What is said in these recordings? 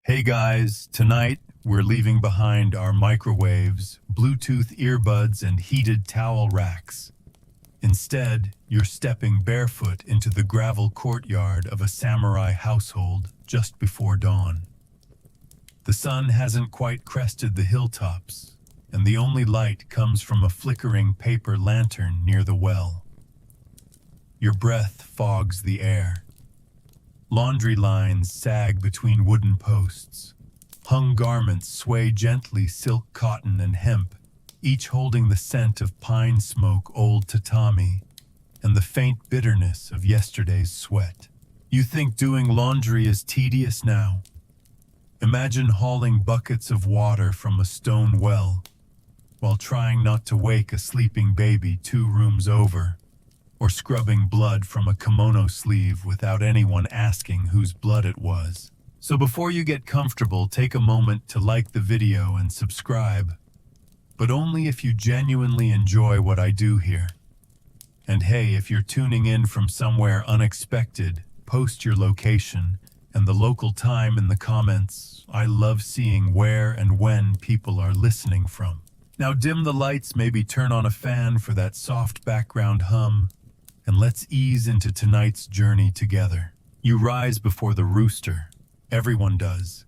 Hey guys, tonight we're leaving behind our microwaves, Bluetooth earbuds, and heated towel racks. Instead, you're stepping barefoot into the gravel courtyard of a samurai household just before dawn. The sun hasn't quite crested the hilltops, and the only light comes from a flickering paper lantern near the well. Your breath fogs the air. Laundry lines sag between wooden posts. Hung garments sway gently, silk, cotton, and hemp, each holding the scent of pine smoke, old tatami, and the faint bitterness of yesterday's sweat. You think doing laundry is tedious now? Imagine hauling buckets of water from a stone well while trying not to wake a sleeping baby 2 rooms over, or scrubbing blood from a kimono sleeve without anyone asking whose blood it was. So before you get comfortable, take a moment to like the video and subscribe, but only if you genuinely enjoy what I do here. And hey, if you're tuning in from somewhere unexpected, post your location and the local time in the comments. I love seeing where and when people are listening from. Now dim the lights, maybe turn on a fan for that soft background hum, and let's ease into tonight's journey together. You rise before the rooster. Everyone does,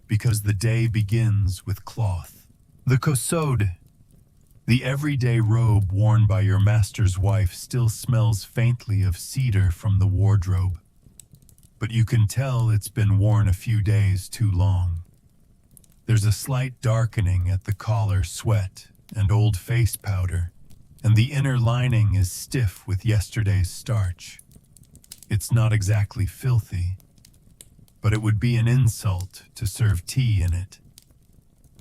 because the day begins with cloth. The kosode, the everyday robe worn by your master's wife, still smells faintly of cedar from the wardrobe, but you can tell it's been worn a few days too long. There's a slight darkening at the collar, sweat and old face powder, and the inner lining is stiff with yesterday's starch. It's not exactly filthy, but it would be an insult to serve tea in it.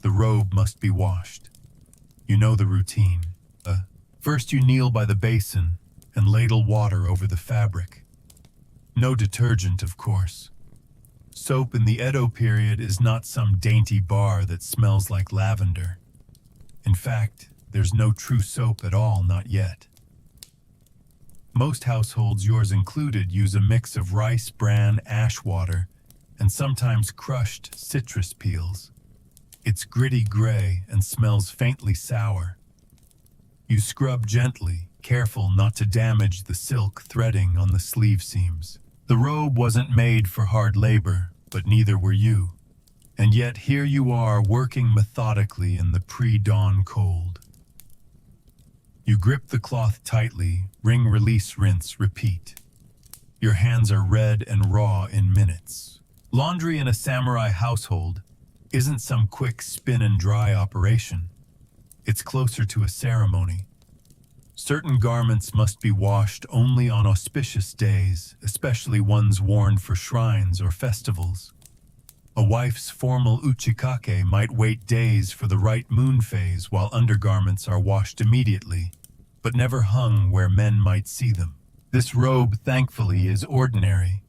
The robe must be washed. You know the routine. First you kneel by the basin and ladle water over the fabric. No detergent, of course. Soap in the Edo period is not some dainty bar that smells like lavender. In fact, there's no true soap at all, not yet. Most households, yours included, use a mix of rice bran, ash water, and sometimes crushed citrus peels. It's gritty gray and smells faintly sour. You scrub gently, careful not to damage the silk threading on the sleeve seams. The robe wasn't made for hard labor, but neither were you. And yet here you are, working methodically in the pre-dawn cold. You grip the cloth tightly, wring, release, rinse, repeat. Your hands are red and raw in minutes. Laundry in a samurai household isn't some quick spin and dry operation. It's closer to a ceremony. Certain garments must be washed only on auspicious days, especially ones worn for shrines or festivals. A wife's formal uchikake might wait days for the right moon phase, while undergarments are washed immediately, but never hung where men might see them. This robe, thankfully, is ordinary,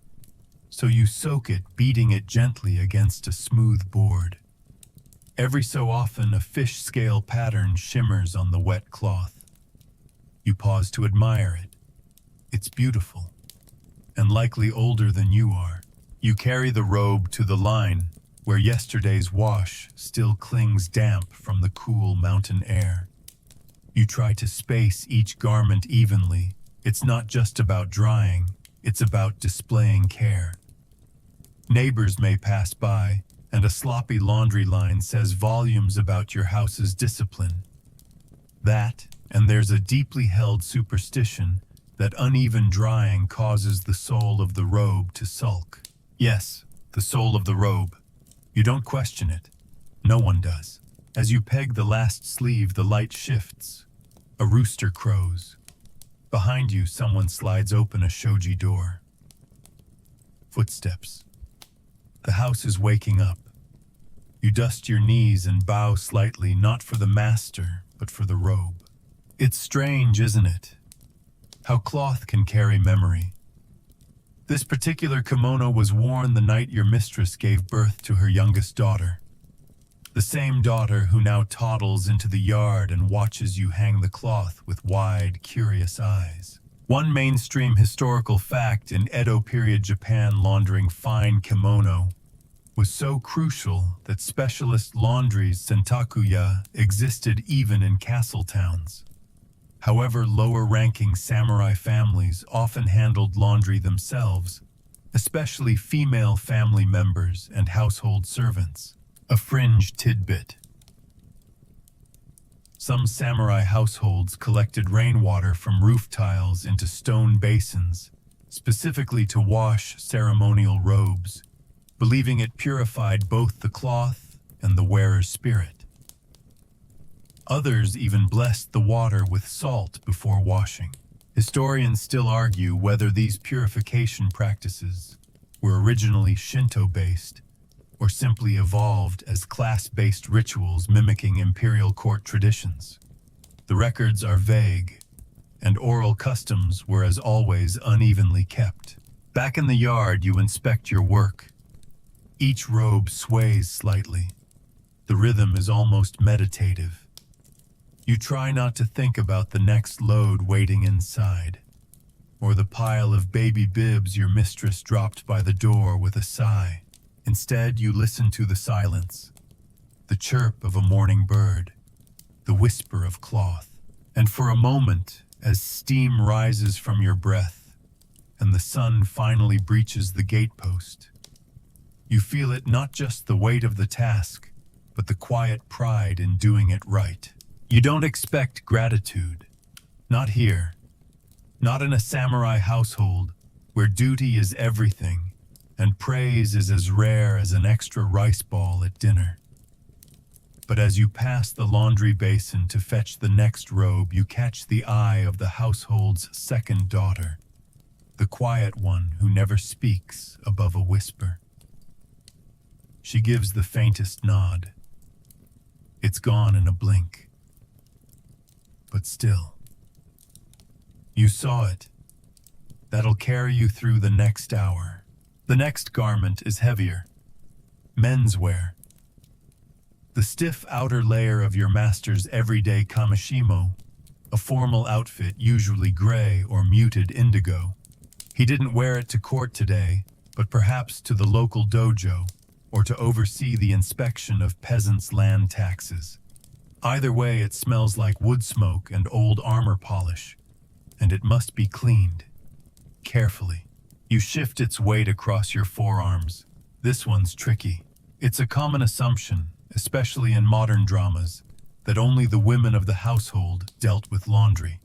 so you soak it, beating it gently against a smooth board. Every so often, a fish scale pattern shimmers on the wet cloth. You pause to admire it. It's beautiful, and likely older than you are. You carry the robe to the line, where yesterday's wash still clings damp from the cool mountain air. You try to space each garment evenly. It's not just about drying, it's about displaying care. Neighbors may pass by, and a sloppy laundry line says volumes about your house's discipline. That, and there's a deeply held superstition that uneven drying causes the sole of the robe to sulk. Yes, the sole of the robe. You don't question it. No one does. As you peg the last sleeve, the light shifts. A rooster crows. Behind you, someone slides open a shoji door. Footsteps. The house is waking up. You dust your knees and bow slightly, not for the master, but for the robe. It's strange, isn't it? How cloth can carry memory. This particular kimono was worn the night your mistress gave birth to her youngest daughter. The same daughter who now toddles into the yard and watches you hang the cloth with wide, curious eyes. One mainstream historical fact in Edo period Japan, laundering fine kimono was so crucial that specialist laundries sentakuya existed even in castle towns. However, lower-ranking samurai families often handled laundry themselves, especially female family members and household servants. A fringe tidbit. Some samurai households collected rainwater from roof tiles into stone basins, specifically to wash ceremonial robes, believing it purified both the cloth and the wearer's spirit. Others even blessed the water with salt before washing. Historians still argue whether these purification practices were originally Shinto-based or simply evolved as class-based rituals mimicking imperial court traditions. The records are vague, and oral customs were as always unevenly kept. Back in the yard, you inspect your work. Each robe sways slightly. The rhythm is almost meditative. You try not to think about the next load waiting inside, or the pile of baby bibs your mistress dropped by the door with a sigh. Instead, you listen to the silence, the chirp of a morning bird, the whisper of cloth. And for a moment, as steam rises from your breath and the sun finally breaches the gatepost, you feel it not just the weight of the task, but the quiet pride in doing it right. You don't expect gratitude. Not here. Not in a samurai household where duty is everything and praise is as rare as an extra rice ball at dinner. But as you pass the laundry basin to fetch the next robe, you catch the eye of the household's second daughter, the quiet one who never speaks above a whisper. She gives the faintest nod. It's gone in a blink. But still, you saw it. That'll carry you through the next hour. The next garment is heavier. Menswear. The stiff outer layer of your master's everyday kamishimo, a formal outfit usually gray or muted indigo. He didn't wear it to court today, but perhaps to the local dojo, or to oversee the inspection of peasants' land taxes. Either way, it smells like wood smoke and old armor polish, and it must be cleaned. Carefully. You shift its weight across your forearms. This one's tricky. It's a common assumption, especially in modern dramas, that only the women of the household dealt with laundry.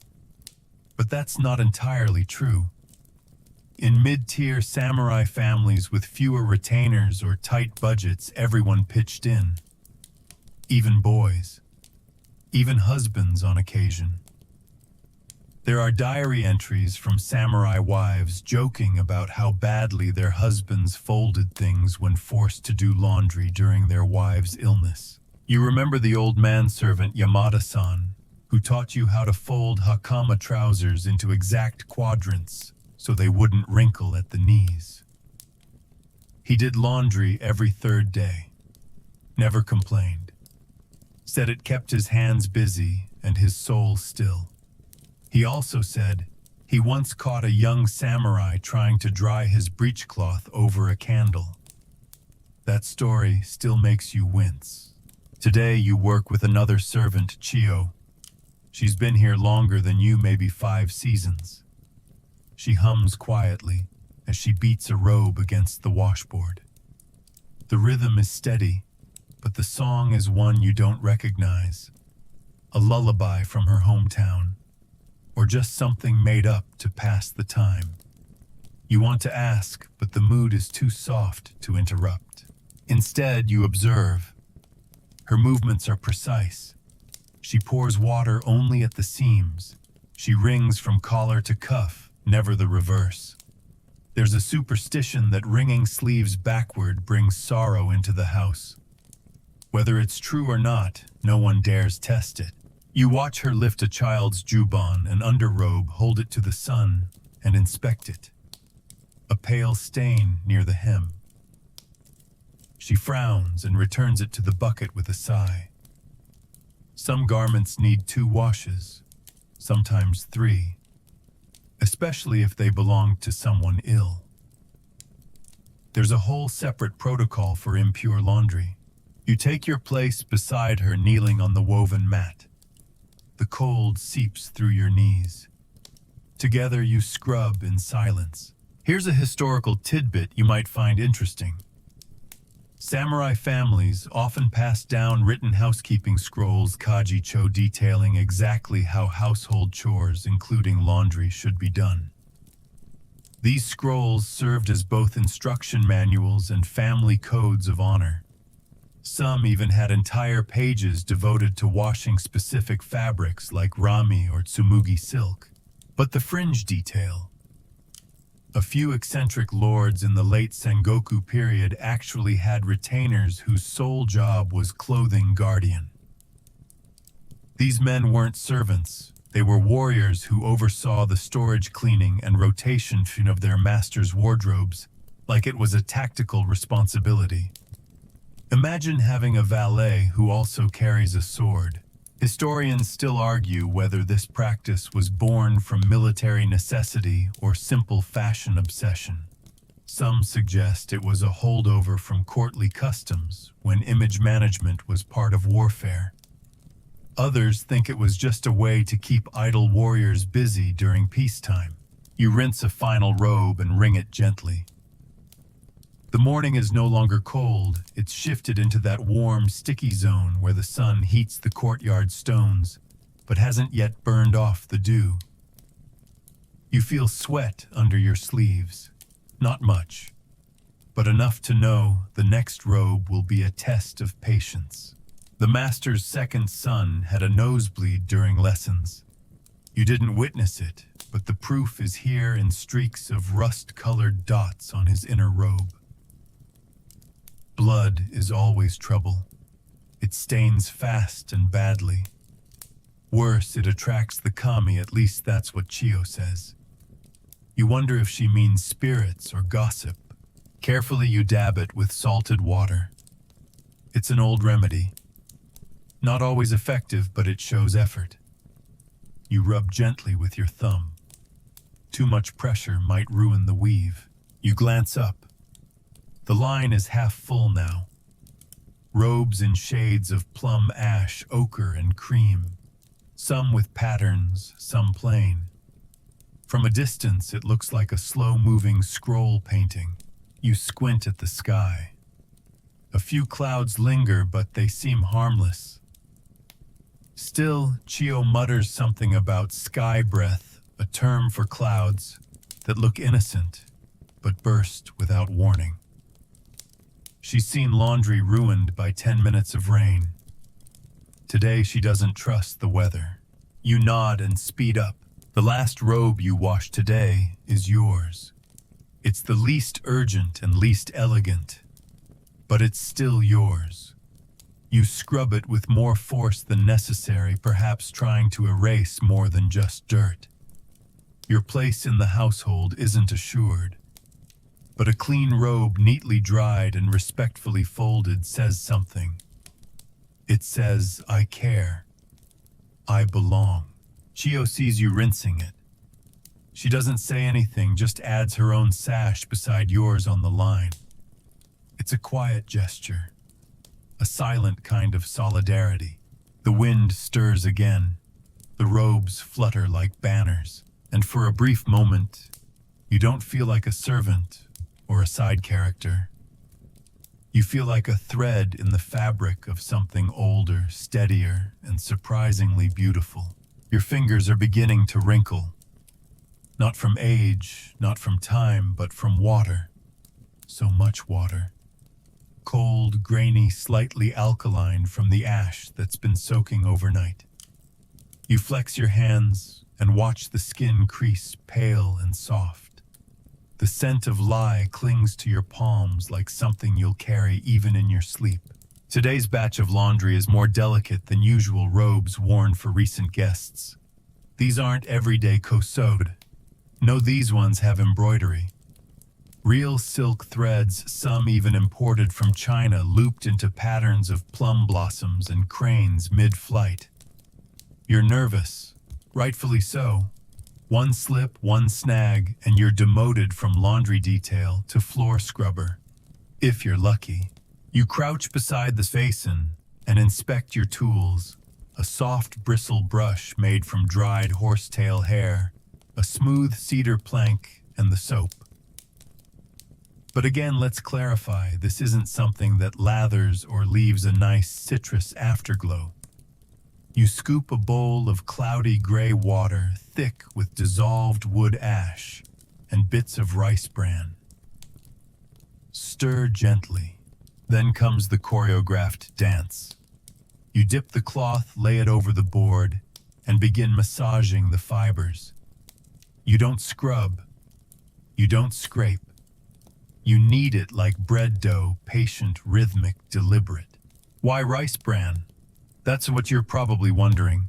But that's not entirely true. In mid-tier samurai families with fewer retainers or tight budgets, everyone pitched in. Even boys. Even husbands on occasion. There are diary entries from samurai wives joking about how badly their husbands folded things when forced to do laundry during their wives' illness. You remember the old manservant Yamada-san, who taught you how to fold hakama trousers into exact quadrants so they wouldn't wrinkle at the knees. He did laundry every third day. Never complained. Said it kept his hands busy and his soul still. He also said he once caught a young samurai trying to dry his breechcloth over a candle. That story still makes you wince. Today you work with another servant, Chio. She's been here longer than you, maybe 5 seasons. She hums quietly as she beats a robe against the washboard. The rhythm is steady, but the song is one you don't recognize. A lullaby from her hometown, or just something made up to pass the time. You want to ask, but the mood is too soft to interrupt. Instead, you observe. Her movements are precise. She pours water only at the seams. She rings from collar to cuff, never the reverse. There's a superstition that wringing sleeves backward brings sorrow into the house. Whether it's true or not, no one dares test it. You watch her lift a child's juban, an underrobe, hold it to the sun, and inspect it. A pale stain near the hem. She frowns and returns it to the bucket with a sigh. Some garments need 2 washes, sometimes 3, especially if they belong to someone ill. There's a whole separate protocol for impure laundry. You take your place beside her, kneeling on the woven mat. The cold seeps through your knees. Together you scrub in silence. Here's a historical tidbit you might find interesting. Samurai families often passed down written housekeeping scrolls, kajicho, detailing exactly how household chores, including laundry, should be done. These scrolls served as both instruction manuals and family codes of honor. Some even had entire pages devoted to washing specific fabrics like rami or tsumugi silk. But the fringe detail. A few eccentric lords in the late Sengoku period actually had retainers whose sole job was clothing guardian. These men weren't servants. They were warriors who oversaw the storage, cleaning, and rotation of their masters' wardrobes, like it was a tactical responsibility. Imagine having a valet who also carries a sword. Historians still argue whether this practice was born from military necessity or simple fashion obsession. Some suggest it was a holdover from courtly customs when image management was part of warfare. Others think it was just a way to keep idle warriors busy during peacetime. You rinse a final robe and wring it gently. The morning is no longer cold. It's shifted into that warm, sticky zone where the sun heats the courtyard stones, but hasn't yet burned off the dew. You feel sweat under your sleeves. Not much, but enough to know the next robe will be a test of patience. The master's second son had a nosebleed during lessons. You didn't witness it, but the proof is here in streaks of rust-colored dots on his inner robe. Blood is always trouble. It stains fast and badly. Worse, it attracts the kami, at least that's what Chiyo says. You wonder if she means spirits or gossip. Carefully you dab it with salted water. It's an old remedy. Not always effective, but it shows effort. You rub gently with your thumb. Too much pressure might ruin the weave. You glance up. The line is half full now. Robes in shades of plum ash, ochre, and cream. Some with patterns, some plain. From a distance, it looks like a slow-moving scroll painting. You squint at the sky. A few clouds linger, but they seem harmless. Still, Chiyo mutters something about sky breath, a term for clouds that look innocent, but burst without warning. She's seen laundry ruined by 10 minutes of rain. Today she doesn't trust the weather. You nod and speed up. The last robe you wash today is yours. It's the least urgent and least elegant, but it's still yours. You scrub it with more force than necessary, perhaps trying to erase more than just dirt. Your place in the household isn't assured. But a clean robe, neatly dried and respectfully folded, says something. It says, I care. I belong. Chiyo sees you rinsing it. She doesn't say anything, just adds her own sash beside yours on the line. It's a quiet gesture, a silent kind of solidarity. The wind stirs again. The robes flutter like banners. And for a brief moment, you don't feel like a servant or a side character. You feel like a thread in the fabric of something older, steadier, and surprisingly beautiful. Your fingers are beginning to wrinkle. Not from age, not from time, but from water. So much water. Cold, grainy, slightly alkaline from the ash that's been soaking overnight. You flex your hands and watch the skin crease, pale and soft. The scent of lye clings to your palms like something you'll carry even in your sleep. Today's batch of laundry is more delicate than usual robes worn for recent guests. These aren't everyday kosode. No, these ones have embroidery. Real silk threads, some even imported from China, looped into patterns of plum blossoms and cranes mid-flight. You're nervous, rightfully so. One slip, one snag, and you're demoted from laundry detail to floor scrubber. if you're lucky. You crouch beside the basin and inspect your tools, a soft bristle brush made from dried horsetail hair, a smooth cedar plank, and the soap. But again, let's clarify, this isn't something that lathers or leaves a nice citrus afterglow. You scoop a bowl of cloudy gray water thick with dissolved wood ash and bits of rice bran. Stir gently. Then comes the choreographed dance. You dip the cloth, lay it over the board, and begin massaging the fibers. You don't scrub. You don't scrape. You knead it like bread dough, patient, rhythmic, deliberate. Why rice bran? That's what you're probably wondering.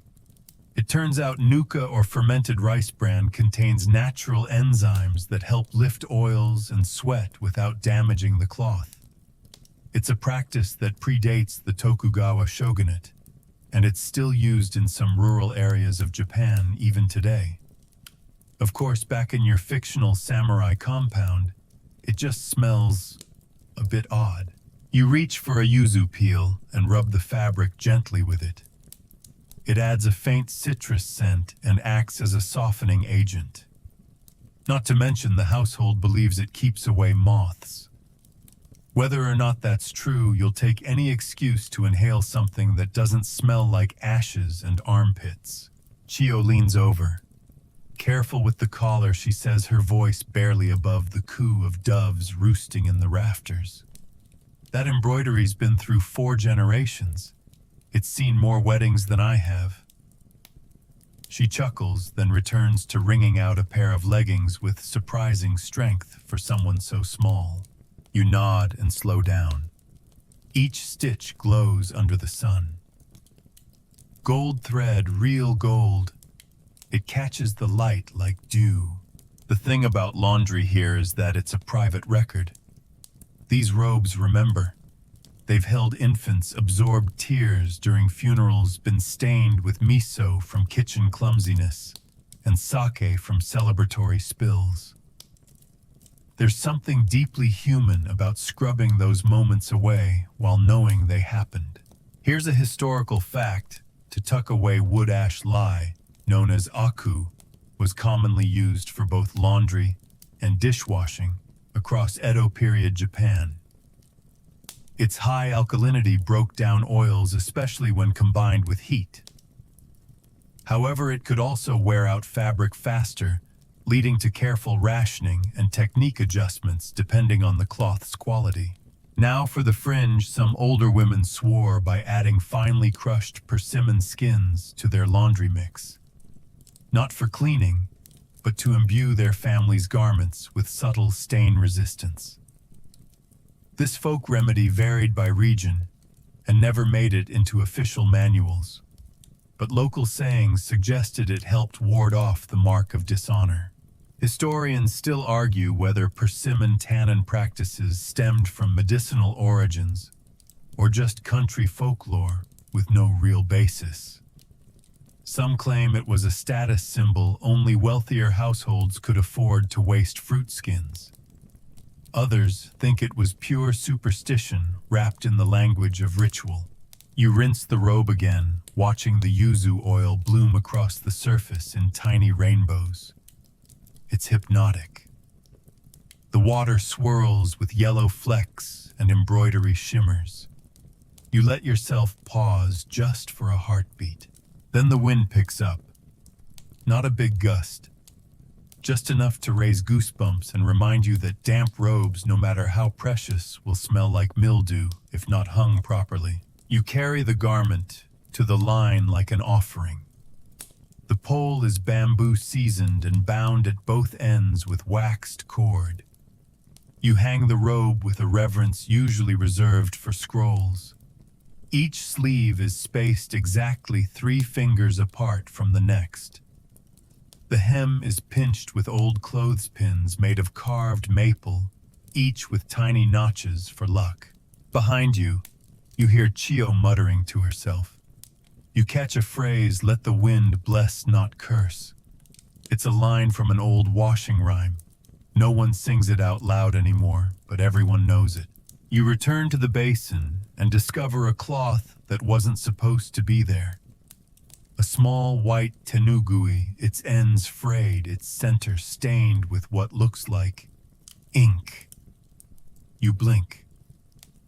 It turns out nuka or fermented rice bran contains natural enzymes that help lift oils and sweat without damaging the cloth. It's a practice that predates the Tokugawa shogunate, and it's still used in some rural areas of Japan even today. Of course, back in your fictional samurai compound, it just smells a bit odd. You reach for a yuzu peel and rub the fabric gently with it. It adds a faint citrus scent and acts as a softening agent. Not to mention the household believes it keeps away moths. Whether or not that's true, you'll take any excuse to inhale something that doesn't smell like ashes and armpits. Chio leans over. Careful with the collar, she says, her voice barely above the coo of doves roosting in the rafters. That embroidery's been through 4 generations. It's seen more weddings than I have. She chuckles, then returns to wringing out a pair of leggings with surprising strength for someone so small. You nod and slow down. Each stitch glows under the sun. Gold thread, real gold. It catches the light like dew. The thing about laundry here is that it's a private record. These robes remember. They've held infants, absorbed tears during funerals, been stained with miso from kitchen clumsiness, and sake from celebratory spills. There's something deeply human about scrubbing those moments away while knowing they happened. Here's a historical fact. To tuck away wood ash lye, known as aku, was commonly used for both laundry and dishwashing across Edo period Japan. Its high alkalinity broke down oils, especially when combined with heat. However, it could also wear out fabric faster, leading to careful rationing and technique adjustments depending on the cloth's quality. Now for the fringe, some older women swore by adding finely crushed persimmon skins to their laundry mix. Not for cleaning, but to imbue their family's garments with subtle stain resistance. This folk remedy varied by region and never made it into official manuals, but local sayings suggested it helped ward off the mark of dishonor. Historians still argue whether persimmon tannin practices stemmed from medicinal origins or just country folklore with no real basis. Some claim it was a status symbol only wealthier households could afford to waste fruit skins. Others think it was pure superstition wrapped in the language of ritual. You rinse the robe again, watching the yuzu oil bloom across the surface in tiny rainbows. It's hypnotic. The water swirls with yellow flecks and embroidery shimmers. You let yourself pause just for a heartbeat. Then the wind picks up. Not a big gust, just enough to raise goosebumps and remind you that damp robes, no matter how precious, will smell like mildew if not hung properly. You carry the garment to the line like an offering. The pole is bamboo seasoned and bound at both ends with waxed cord. You hang the robe with a reverence usually reserved for scrolls. Each sleeve is spaced exactly 3 fingers apart from the next. The hem is pinched with old clothespins made of carved maple, each with tiny notches for luck. Behind you, you hear Chio muttering to herself. You catch a phrase, "Let the wind bless, not curse." It's a line from an old washing rhyme. No one sings it out loud anymore, but everyone knows it. You return to the basin and discover a cloth that wasn't supposed to be there. A small white tenugui, its ends frayed, its center stained with what looks like ink. You blink.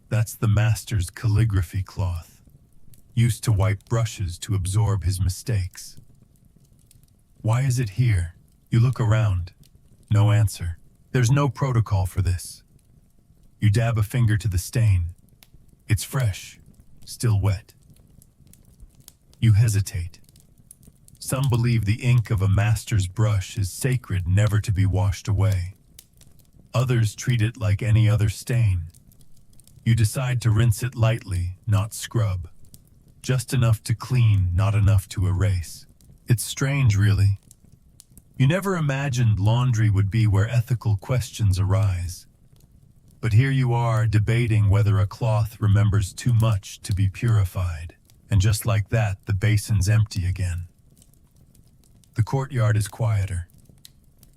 That's the master's calligraphy cloth, used to wipe brushes to absorb his mistakes. Why is it here? You look around. No answer. There's no protocol for this. You dab a finger to the stain. It's fresh, still wet. You hesitate. Some believe the ink of a master's brush is sacred, never to be washed away. Others treat it like any other stain. You decide to rinse it lightly, not scrub. Just enough to clean, not enough to erase. It's strange, really. You never imagined laundry would be where ethical questions arise. But here you are, debating whether a cloth remembers too much to be purified. And just like that, the basin's empty again. The courtyard is quieter.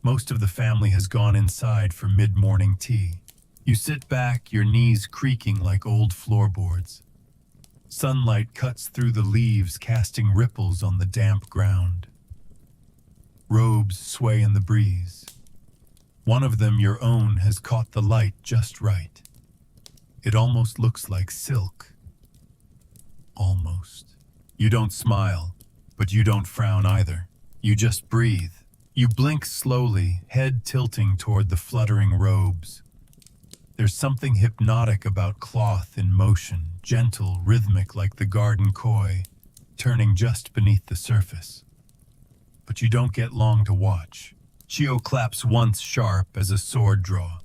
Most of the family has gone inside for mid-morning tea. You sit back, your knees creaking like old floorboards. Sunlight cuts through the leaves, casting ripples on the damp ground. Robes sway in the breeze. One of them, your own, has caught the light just right. It almost looks like silk. Almost. You don't smile, but you don't frown either. You just breathe. You blink slowly, head tilting toward the fluttering robes. There's something hypnotic about cloth in motion, gentle, rhythmic like the garden koi, turning just beneath the surface. But you don't get long to watch. Chio claps once sharp as a sword draw.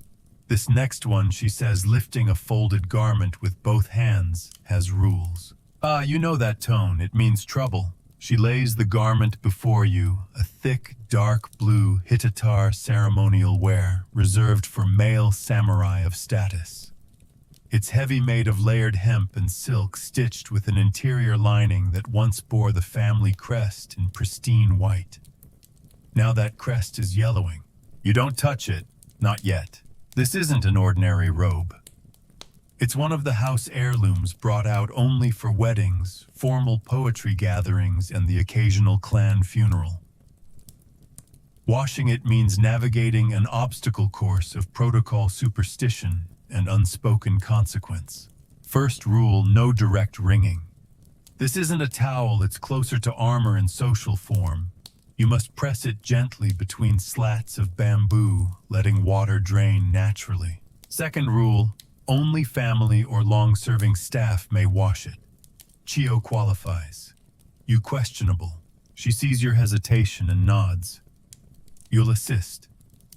This next one, she says, lifting a folded garment with both hands, has rules. Ah, you know that tone. It means trouble. She lays the garment before you, a thick, dark blue Hitatar ceremonial wear reserved for male samurai of status. It's heavy, made of layered hemp and silk, stitched with an interior lining that once bore the family crest in pristine white. Now that crest is yellowing. You don't touch it, not yet. This isn't an ordinary robe. It's one of the house heirlooms brought out only for weddings, formal poetry gatherings, and the occasional clan funeral. Washing it means navigating an obstacle course of protocol, superstition, and unspoken consequence. First rule, no direct wringing. This isn't a towel, it's closer to armor in social form. You must press it gently between slats of bamboo, letting water drain naturally. Second rule, only family or long-serving staff may wash it. Chio qualifies. You questionable. She sees your hesitation and nods. You'll assist.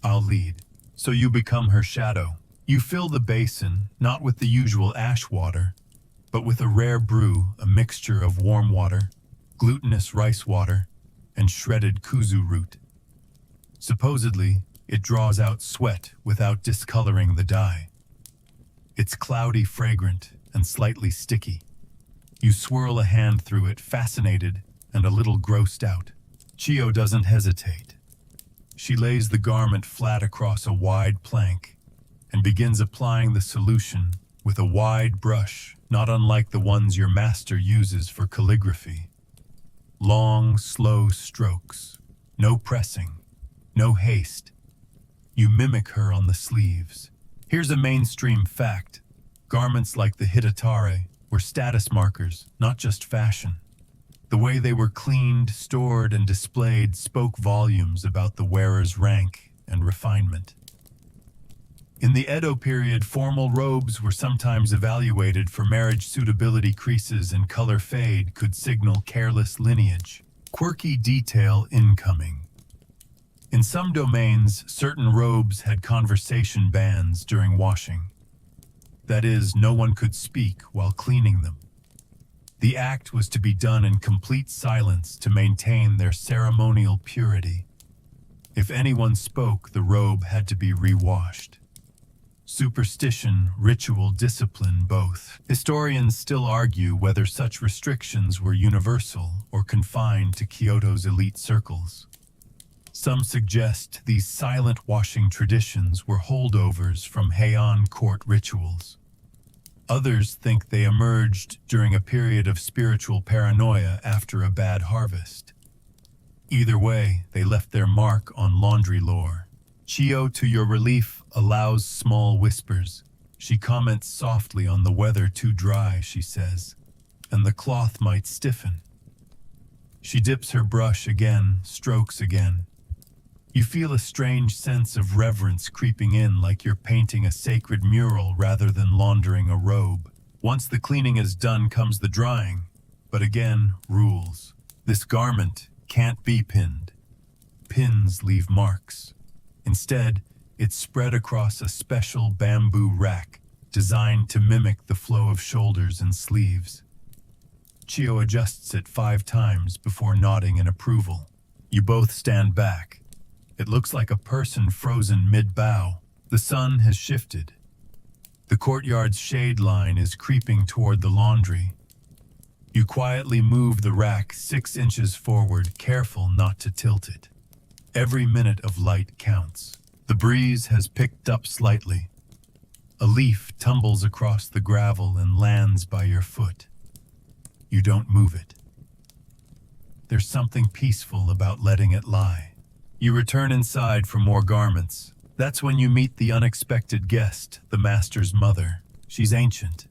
I'll lead. So you become her shadow. You fill the basin, not with the usual ash water, but with a rare brew, a mixture of warm water, glutinous rice water, and shredded kuzu root. Supposedly, it draws out sweat without discoloring the dye. It's cloudy, fragrant, and slightly sticky. You swirl a hand through it, fascinated and a little grossed out. Chio doesn't hesitate. She lays the garment flat across a wide plank and begins applying the solution with a wide brush, not unlike the ones your master uses for calligraphy. Long, slow strokes. No pressing. No haste. You mimic her on the sleeves. Here's a mainstream fact. Garments like the Hitatare were status markers, not just fashion. The way they were cleaned, stored, and displayed spoke volumes about the wearer's rank and refinement. In the Edo period, formal robes were sometimes evaluated for marriage suitability. Creases and color fade could signal careless lineage. Quirky detail incoming. In some domains, certain robes had conversation bans during washing. That is, no one could speak while cleaning them. The act was to be done in complete silence to maintain their ceremonial purity. If anyone spoke, the robe had to be re-washed. Superstition, ritual, discipline, both. Historians still argue whether such restrictions were universal or confined to Kyoto's elite circles. Some suggest these silent washing traditions were holdovers from Heian court rituals. Others think they emerged during a period of spiritual paranoia after a bad harvest. Either way, they left their mark on laundry lore. Chio, to your relief, allows small whispers. She comments softly on the weather too dry, she says, and the cloth might stiffen. She dips her brush again, strokes again. You feel a strange sense of reverence creeping in, like you're painting a sacred mural rather than laundering a robe. Once the cleaning is done comes the drying, but again, rules. This garment can't be pinned. Pins leave marks. Instead, it's spread across a special bamboo rack designed to mimic the flow of shoulders and sleeves. Chio adjusts it 5 times before nodding in approval. You both stand back. It looks like a person frozen mid-bow. The sun has shifted. The courtyard's shade line is creeping toward the laundry. You quietly move the rack 6 inches forward, careful not to tilt it. Every minute of light counts. The breeze has picked up slightly. A leaf tumbles across the gravel and lands by your foot. You don't move it. There's something peaceful about letting it lie. You return inside for more garments. That's when you meet the unexpected guest, the master's mother. She's ancient.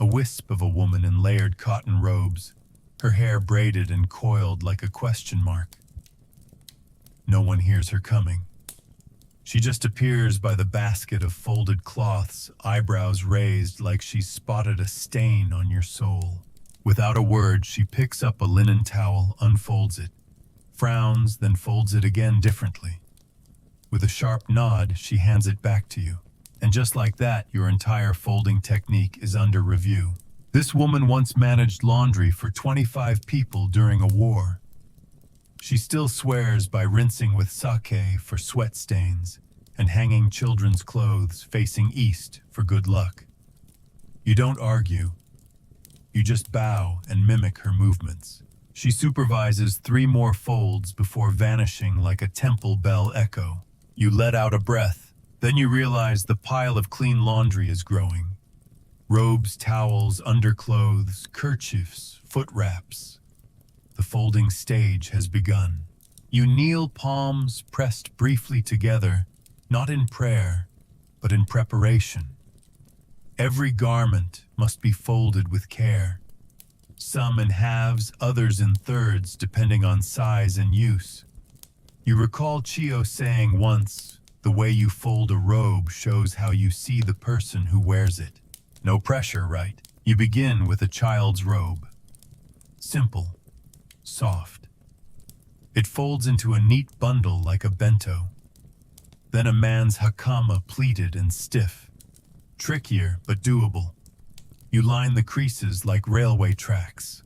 A wisp of a woman in layered cotton robes, her hair braided and coiled like a question mark. No one hears her coming. She just appears by the basket of folded cloths, eyebrows raised like she's spotted a stain on your soul. Without a word, she picks up a linen towel, unfolds it, frowns, then folds it again differently. With a sharp nod, she hands it back to you. And just like that, your entire folding technique is under review. This woman once managed laundry for 25 people during a war. She still swears by rinsing with sake for sweat stains and hanging children's clothes facing east for good luck. You don't argue. You just bow and mimic her movements. She supervises 3 more folds before vanishing like a temple bell echo. You let out a breath. Then you realize the pile of clean laundry is growing. Robes, towels, underclothes, kerchiefs, foot wraps. The folding stage has begun. You kneel, palms pressed briefly together, not in prayer, but in preparation. Every garment must be folded with care. Some in halves, others in thirds, depending on size and use. You recall Chio saying once, the way you fold a robe shows how you see the person who wears it. No pressure, right? You begin with a child's robe. Simple, soft. It folds into a neat bundle like a bento. Then a man's hakama, pleated and stiff. Trickier, but doable. You line the creases like railway tracks.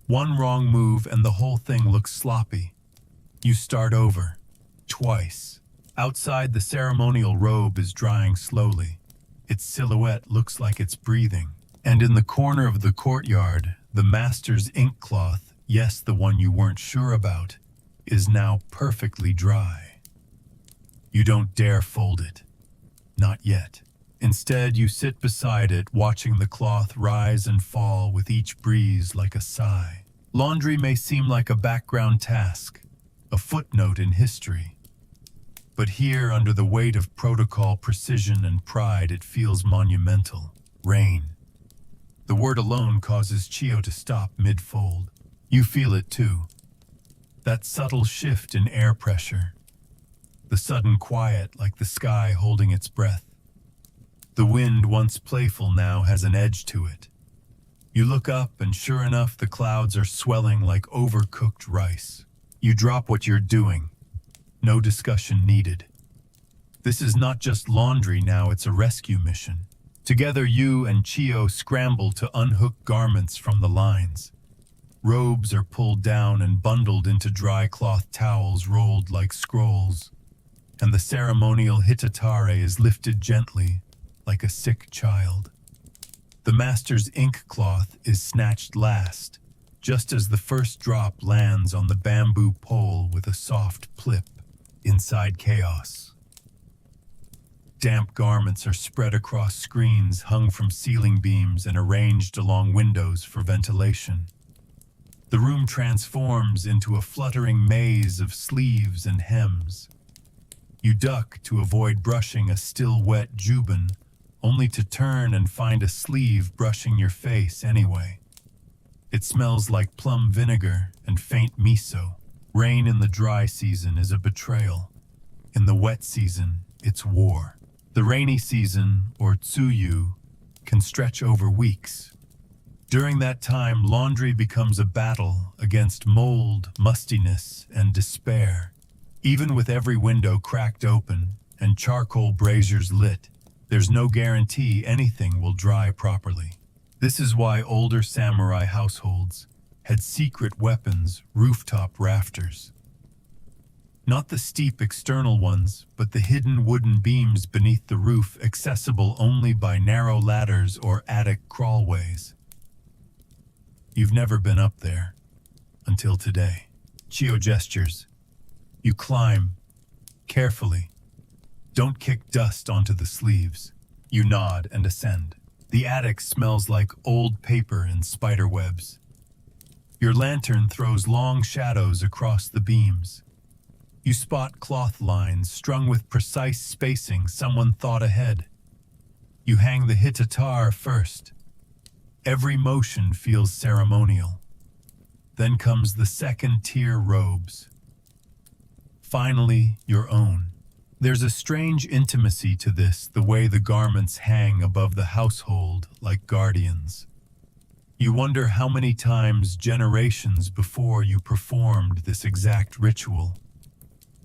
One wrong move and the whole thing looks sloppy. You start over. Twice. Outside, the ceremonial robe is drying slowly. Its silhouette looks like it's breathing. And in the corner of the courtyard, the master's ink cloth, yes, the one you weren't sure about, is now perfectly dry. You don't dare fold it. Not yet. Instead, you sit beside it, watching the cloth rise and fall with each breeze like a sigh. Laundry may seem like a background task, a footnote in history. But here, under the weight of protocol, precision, and pride, it feels monumental. Rain. The word alone causes Chio to stop mid-fold. You feel it too. That subtle shift in air pressure. The sudden quiet, like the sky holding its breath. The wind, once playful, now has an edge to it. You look up, and sure enough, the clouds are swelling like overcooked rice. You drop what you're doing. No discussion needed. This is not just laundry now, it's a rescue mission. Together, you and Chio scramble to unhook garments from the lines. Robes are pulled down and bundled into dry cloth towels rolled like scrolls. And the ceremonial hitatare is lifted gently, like a sick child. The master's ink cloth is snatched last, just as the first drop lands on the bamboo pole with a soft plip inside chaos. damp garments are spread across screens hung from ceiling beams and arranged along windows for ventilation. The room transforms into a fluttering maze of sleeves and hems. You duck to avoid brushing a still wet jubin, only to turn and find a sleeve brushing your face anyway. It smells like plum vinegar and faint miso. Rain in the dry season is a betrayal. In the wet season, it's war. The rainy season, or tsuyu, can stretch over weeks. During that time, laundry becomes a battle against mold, mustiness, and despair. Even with every window cracked open and charcoal braziers lit, there's no guarantee anything will dry properly. This is why older samurai households had secret weapons, rooftop rafters. Not the steep external ones, but the hidden wooden beams beneath the roof, accessible only by narrow ladders or attic crawlways. You've never been up there until today. Chiyo gestures. You climb carefully. Don't kick dust onto the sleeves. You nod and ascend. The attic smells like old paper and spider webs. Your lantern throws long shadows across the beams. You spot cloth lines strung with precise spacing someone thought ahead. You hang the hitatar first. Every motion feels ceremonial. Then comes the second-tier robes. Finally, your own. There's a strange intimacy to this, the way the garments hang above the household like guardians. You wonder how many times generations before you performed this exact ritual.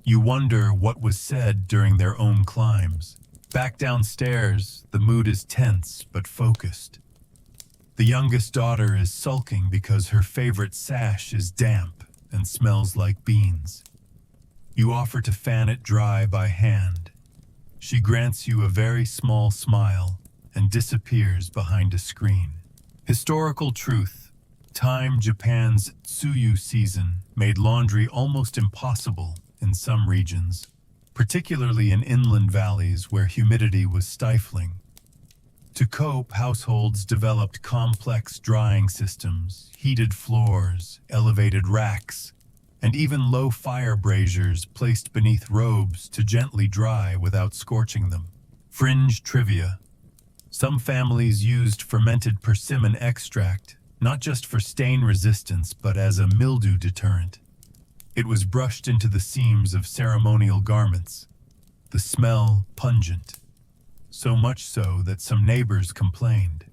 You wonder what was said during their own climbs. Back downstairs, the mood is tense but focused. The youngest daughter is sulking because her favorite sash is damp and smells like beans. You offer to fan it dry by hand. She grants you a very small smile and disappears behind a screen. Historical truth. Time Japan's tsuyu season made laundry almost impossible in some regions, particularly in inland valleys where humidity was stifling. To cope, households developed complex drying systems, heated floors, elevated racks, and even low fire braziers placed beneath robes to gently dry without scorching them. Fringe trivia. Some families used fermented persimmon extract, not just for stain resistance but as a mildew deterrent. It was brushed into the seams of ceremonial garments. The smell pungent. So much so that some neighbors complained.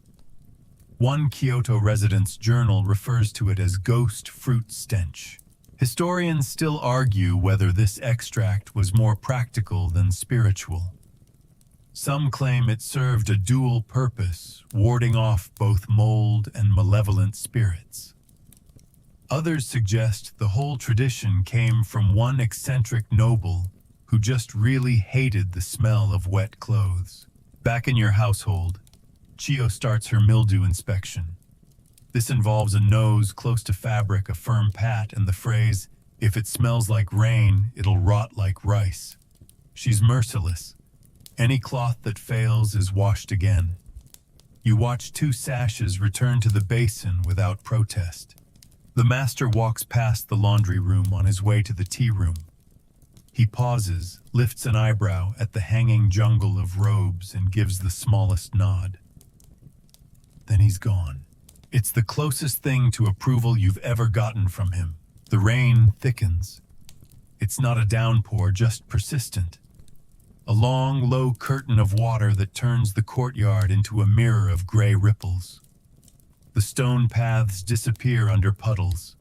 One Kyoto resident's journal refers to it as ghost fruit stench. Historians still argue whether this extract was more practical than spiritual. Some claim it served a dual purpose, warding off both mold and malevolent spirits. Others suggest the whole tradition came from one eccentric noble who just really hated the smell of wet clothes. Back in your household, Chiyo starts her mildew inspection. This involves a nose close to fabric, a firm pat, and the phrase, "If it smells like rain, it'll rot like rice." She's merciless. Any cloth that fails is washed again. You watch two sashes return to the basin without protest. The master walks past the laundry room on his way to the tea room. He pauses, lifts an eyebrow at the hanging jungle of robes, and gives the smallest nod. Then he's gone. It's the closest thing to approval you've ever gotten from him. The rain thickens. It's not a downpour, just persistent. A long, low curtain of water that turns the courtyard into a mirror of gray ripples. The stone paths disappear under puddles.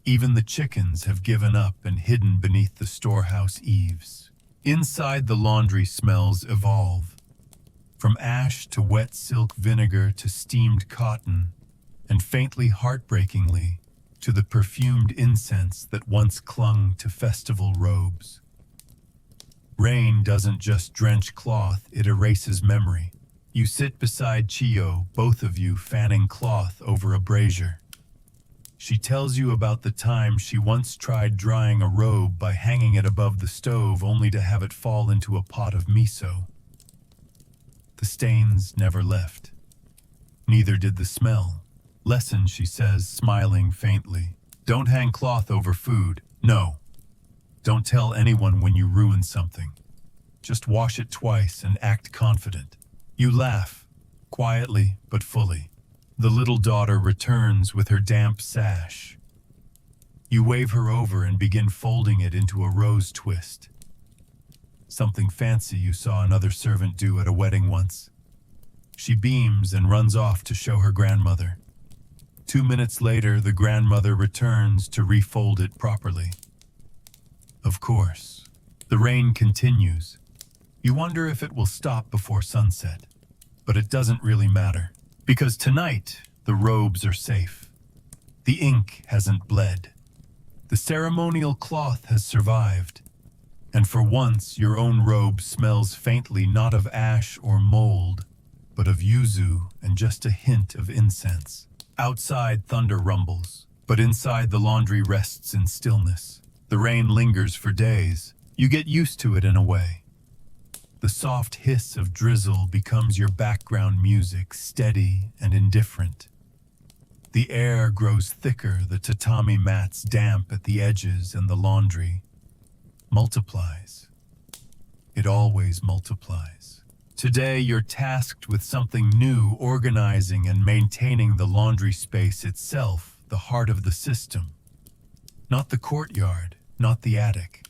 Even the chickens have given up and hidden beneath the storehouse eaves. Inside, the laundry smells evolve. From ash to wet silk vinegar to steamed cotton, and faintly heartbreakingly to the perfumed incense that once clung to festival robes. Rain doesn't just drench cloth, it erases memory. You sit beside Chiyo, both of you fanning cloth over a brazier. She tells you about the time she once tried drying a robe by hanging it above the stove only to have it fall into a pot of miso. The stains never left. Neither did the smell. Lesson, she says, smiling faintly. Don't hang cloth over food. No. Don't tell anyone when you ruin something. Just wash it twice and act confident. You laugh, quietly but fully. The little daughter returns with her damp sash. You wave her over and begin folding it into a rose twist. Something fancy you saw another servant do at a wedding once. She beams and runs off to show her grandmother. 2 minutes later, the grandmother returns to refold it properly. Of course, the rain continues. You wonder if it will stop before sunset, but it doesn't really matter, because tonight the robes are safe. The ink hasn't bled. The ceremonial cloth has survived, and for once your own robe smells faintly not of ash or mold, but of yuzu and just a hint of incense. Outside thunder rumbles, but inside the laundry rests in stillness. The rain lingers for days. You get used to it in a way. The soft hiss of drizzle becomes your background music, steady and indifferent. The air grows thicker, the tatami mats damp at the edges, and the laundry multiplies. It always multiplies. Today you're tasked with something new, organizing and maintaining the laundry space itself, the heart of the system. Not the courtyard, not the attic.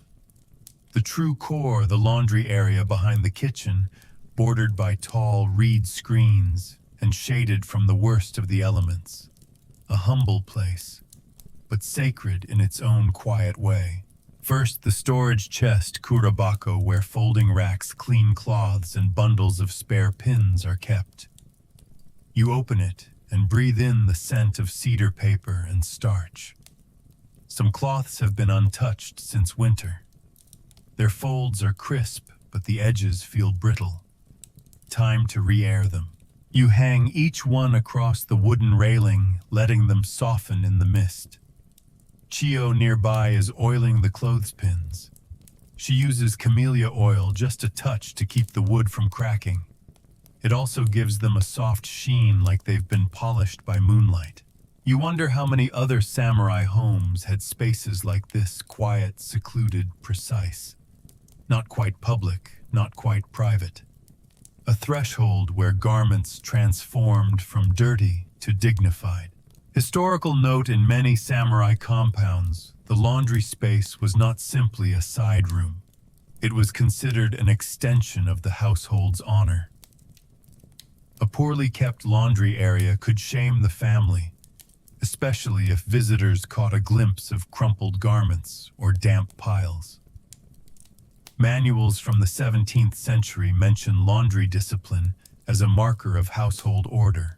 The true core, the laundry area behind the kitchen, bordered by tall reed screens and shaded from the worst of the elements. A humble place, but sacred in its own quiet way. First, the storage chest, kurabako, where folding racks, clean cloths, and bundles of spare pins are kept. You open it and breathe in the scent of cedar paper and starch. Some cloths have been untouched since winter. Their folds are crisp, but the edges feel brittle. Time to re-air them. You hang each one across the wooden railing, letting them soften in the mist. Chio nearby is oiling the clothespins. She uses camellia oil just a touch to keep the wood from cracking. It also gives them a soft sheen like they've been polished by moonlight. You wonder how many other samurai homes had spaces like this, quiet, secluded, precise. Not quite public, not quite private. A threshold where garments transformed from dirty to dignified. Historical note: in many samurai compounds, the laundry space was not simply a side room. It was considered an extension of the household's honor. A poorly kept laundry area could shame the family, especially if visitors caught a glimpse of crumpled garments or damp piles. Manuals from the 17th century mention laundry discipline as a marker of household order.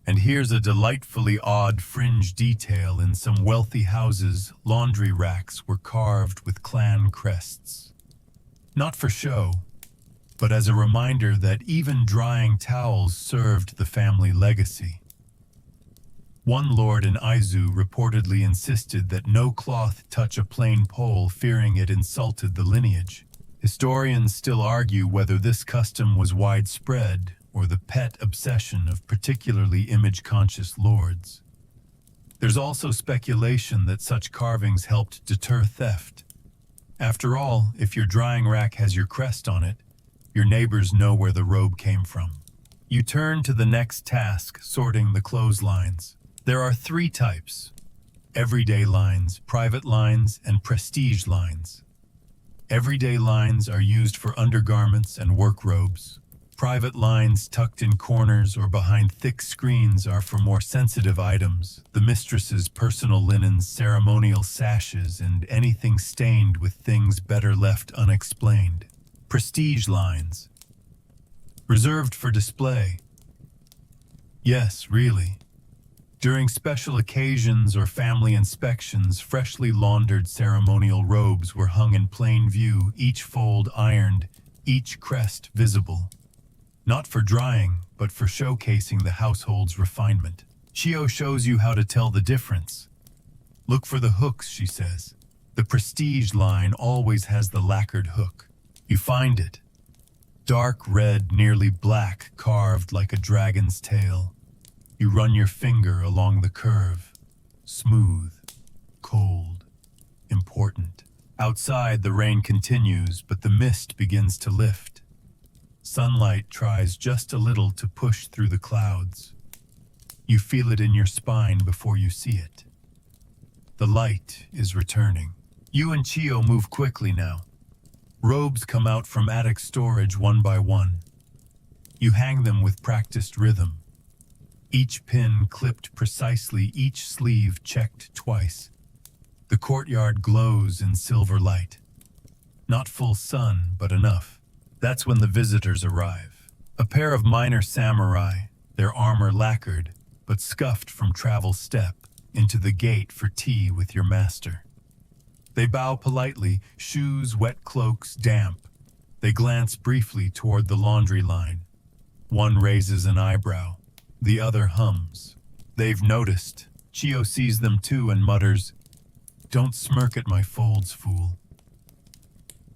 And here's a delightfully odd fringe detail: in some wealthy houses, laundry racks were carved with clan crests. Not for show, but as a reminder that even drying towels served the family legacy. One lord in Aizu reportedly insisted that no cloth touch a plain pole, fearing it insulted the lineage. Historians still argue whether this custom was widespread or the pet obsession of particularly image-conscious lords. There's also speculation that such carvings helped deter theft. After all, if your drying rack has your crest on it, your neighbors know where the robe came from. You turn to the next task, sorting the clotheslines. There are 3 types: everyday lines, private lines, and prestige lines. Everyday lines are used for undergarments and work robes. Private lines tucked in corners or behind thick screens are for more sensitive items: the mistress's personal linens, ceremonial sashes, and anything stained with things better left unexplained. Prestige lines, reserved for display. Yes, really. During special occasions or family inspections, freshly laundered ceremonial robes were hung in plain view, each fold ironed, each crest visible. Not for drying, but for showcasing the household's refinement. Chio shows you how to tell the difference. Look for the hooks, she says. The prestige line always has the lacquered hook. You find it, Dark red, nearly black, carved like a dragon's tail. You run your finger along the curve. Smooth, cold, important. Outside, the rain continues, but the mist begins to lift. Sunlight tries just a little to push through the clouds. You feel it in your spine before you see it. The light is returning. You and Chio move quickly now. Robes come out from attic storage one by one. You hang them with practiced rhythm. Each pin clipped precisely, each sleeve checked twice. The courtyard glows in silver light. Not full sun, but enough. That's when the visitors arrive. A pair of minor samurai, their armor lacquered, but scuffed from travel step, into the gate for tea with your master. They bow politely, shoes, wet cloaks, damp. They glance briefly toward the laundry line. One raises an eyebrow. The other hums. They've noticed. Chio sees them too and mutters, "Don't smirk at my folds, fool."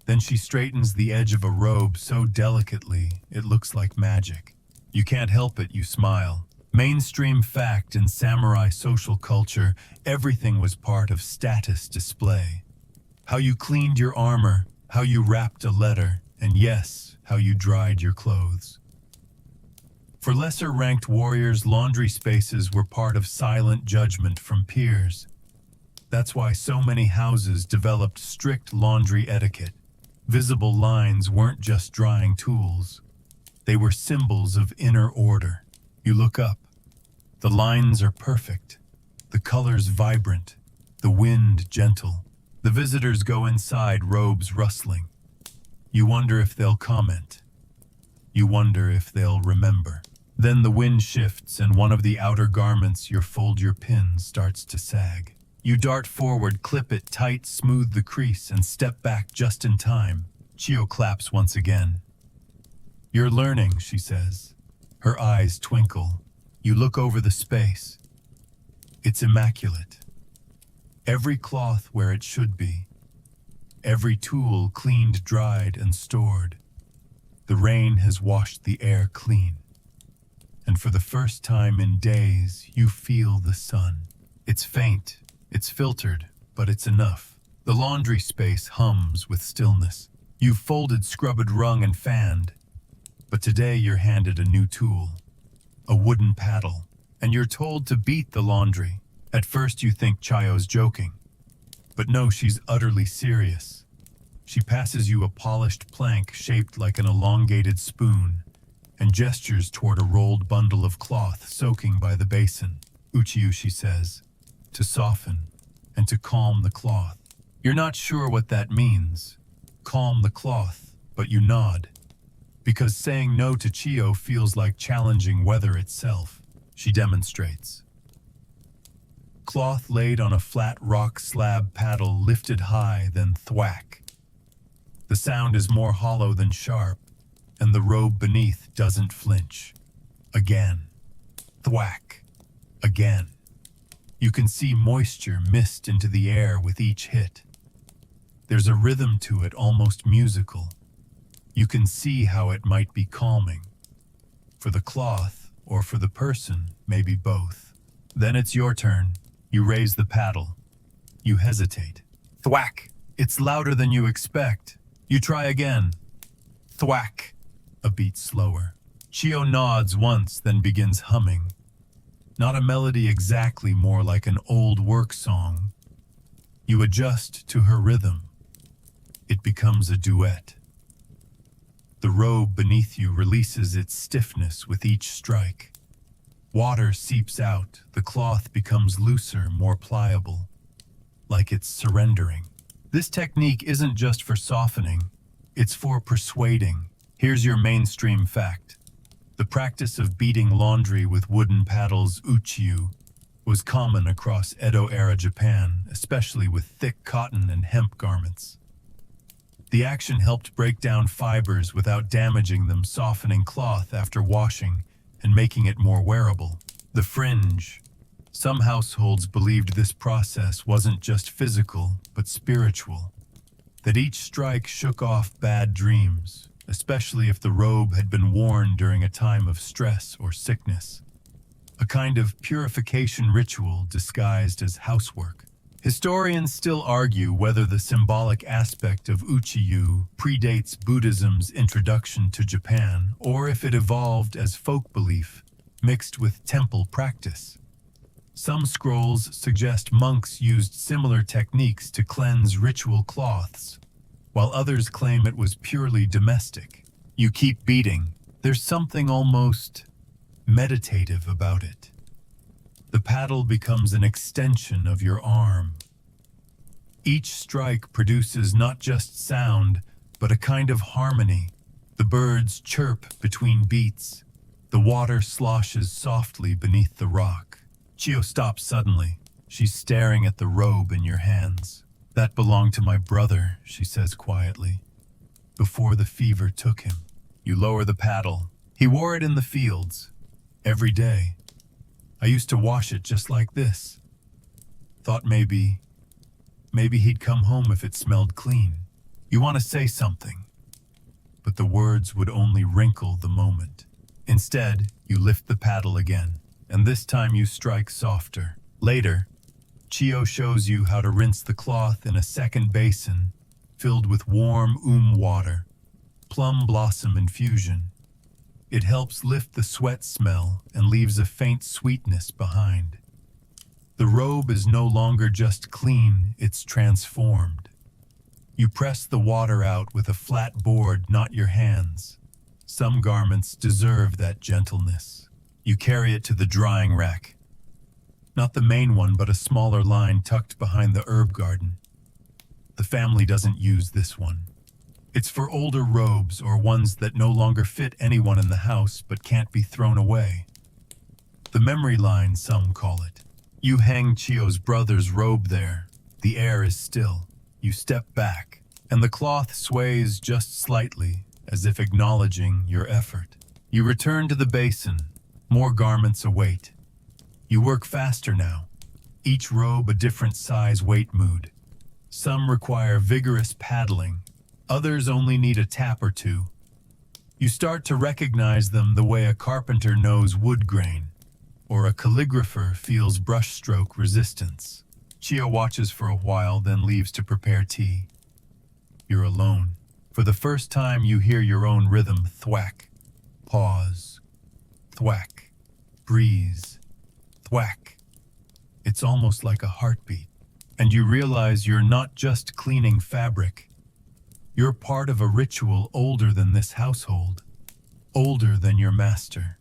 Then she straightens the edge of a robe so delicately it looks like magic. You can't help it, you smile. Mainstream fact in samurai social culture, everything was part of status display. How you cleaned your armor, how you wrapped a letter, and yes, how you dried your clothes. For lesser-ranked warriors, laundry spaces were part of silent judgment from peers. That's why so many houses developed strict laundry etiquette. Visible lines weren't just drying tools. They were symbols of inner order. You look up. The lines are perfect. The colors vibrant. The wind gentle. The visitors go inside, robes rustling. You wonder if they'll comment. You wonder if they'll remember. Then the wind shifts and one of the outer garments you fold your pin starts to sag. You dart forward, clip it tight, smooth the crease, and step back just in time. Chio claps once again. "You're learning," she says. Her eyes twinkle. You look over the space. It's immaculate. Every cloth where it should be. Every tool cleaned, dried, and stored. The rain has washed the air clean. And for the first time in days, you feel the sun. It's faint, it's filtered, but it's enough. The laundry space hums with stillness. You've folded, scrubbed, wrung, and fanned. But today you're handed a new tool. A wooden paddle. And you're told to beat the laundry. At first you think Chio's joking. But no, she's utterly serious. She passes you a polished plank shaped like an elongated spoon, and gestures toward a rolled bundle of cloth soaking by the basin. "Uchiu," she says, "to soften and to calm the cloth." You're not sure what that means. Calm the cloth, but you nod. Because saying no to Chio feels like challenging weather itself. She demonstrates. Cloth laid on a flat rock slab, paddle lifted high, then thwack. The sound is more hollow than sharp, and the robe beneath doesn't flinch. Again. Thwack. Again. You can see moisture mist into the air with each hit. There's a rhythm to it, almost musical. You can see how it might be calming. For the cloth, or for the person, maybe both. Then it's your turn. You raise the paddle. You hesitate. Thwack! It's louder than you expect. You try again. Thwack! A beat slower. Chio nods once, then begins humming. Not a melody exactly, more like an old work song. You adjust to her rhythm. It becomes a duet. The robe beneath you releases its stiffness with each strike. Water seeps out, the cloth becomes looser, more pliable, like it's surrendering. This technique isn't just for softening, it's for persuading. Here's your mainstream fact. The practice of beating laundry with wooden paddles, uchiu, was common across Edo-era Japan, especially with thick cotton and hemp garments. The action helped break down fibers without damaging them, softening cloth after washing and making it more wearable. The fringe. Some households believed this process wasn't just physical, but spiritual. That each strike shook off bad dreams, especially if the robe had been worn during a time of stress or sickness. A kind of purification ritual disguised as housework. Historians still argue whether the symbolic aspect of uchiyu predates Buddhism's introduction to Japan or if it evolved as folk belief mixed with temple practice. Some scrolls suggest monks used similar techniques to cleanse ritual cloths, while others claim it was purely domestic. You keep beating. There's something almost meditative about it. The paddle becomes an extension of your arm. Each strike produces not just sound, but a kind of harmony. The birds chirp between beats. The water sloshes softly beneath the rock. Chio stops suddenly. She's staring at the robe in your hands. "That belonged to my brother," she says quietly, "before the fever took him." You lower the paddle. "He wore it in the fields. Every day. I used to wash it just like this. Thought maybe he'd come home if it smelled clean." You want to say something, but the words would only wrinkle the moment. Instead, you lift the paddle again, and this time you strike softer. Later, Chio shows you how to rinse the cloth in a second basin filled with warm water, plum blossom infusion. It helps lift the sweat smell and leaves a faint sweetness behind. The robe is no longer just clean, it's transformed. You press the water out with a flat board, not your hands. Some garments deserve that gentleness. You carry it to the drying rack. Not the main one, but a smaller line tucked behind the herb garden. The family doesn't use this one. It's for older robes or ones that no longer fit anyone in the house but can't be thrown away. The memory line, some call it. You hang Chio's brother's robe there. The air is still. You step back, and the cloth sways just slightly, as if acknowledging your effort. You return to the basin. More garments await. You work faster now. Each robe a different size weight mood. Some require vigorous paddling. Others only need a tap or two. You start to recognize them the way a carpenter knows wood grain, or a calligrapher feels brushstroke resistance. Chio watches for a while, then leaves to prepare tea. You're alone. For the first time, you hear your own rhythm: thwack, pause, thwack, breeze, thwack. It's almost like a heartbeat. And you realize you're not just cleaning fabric. You're part of a ritual older than this household, older than your master,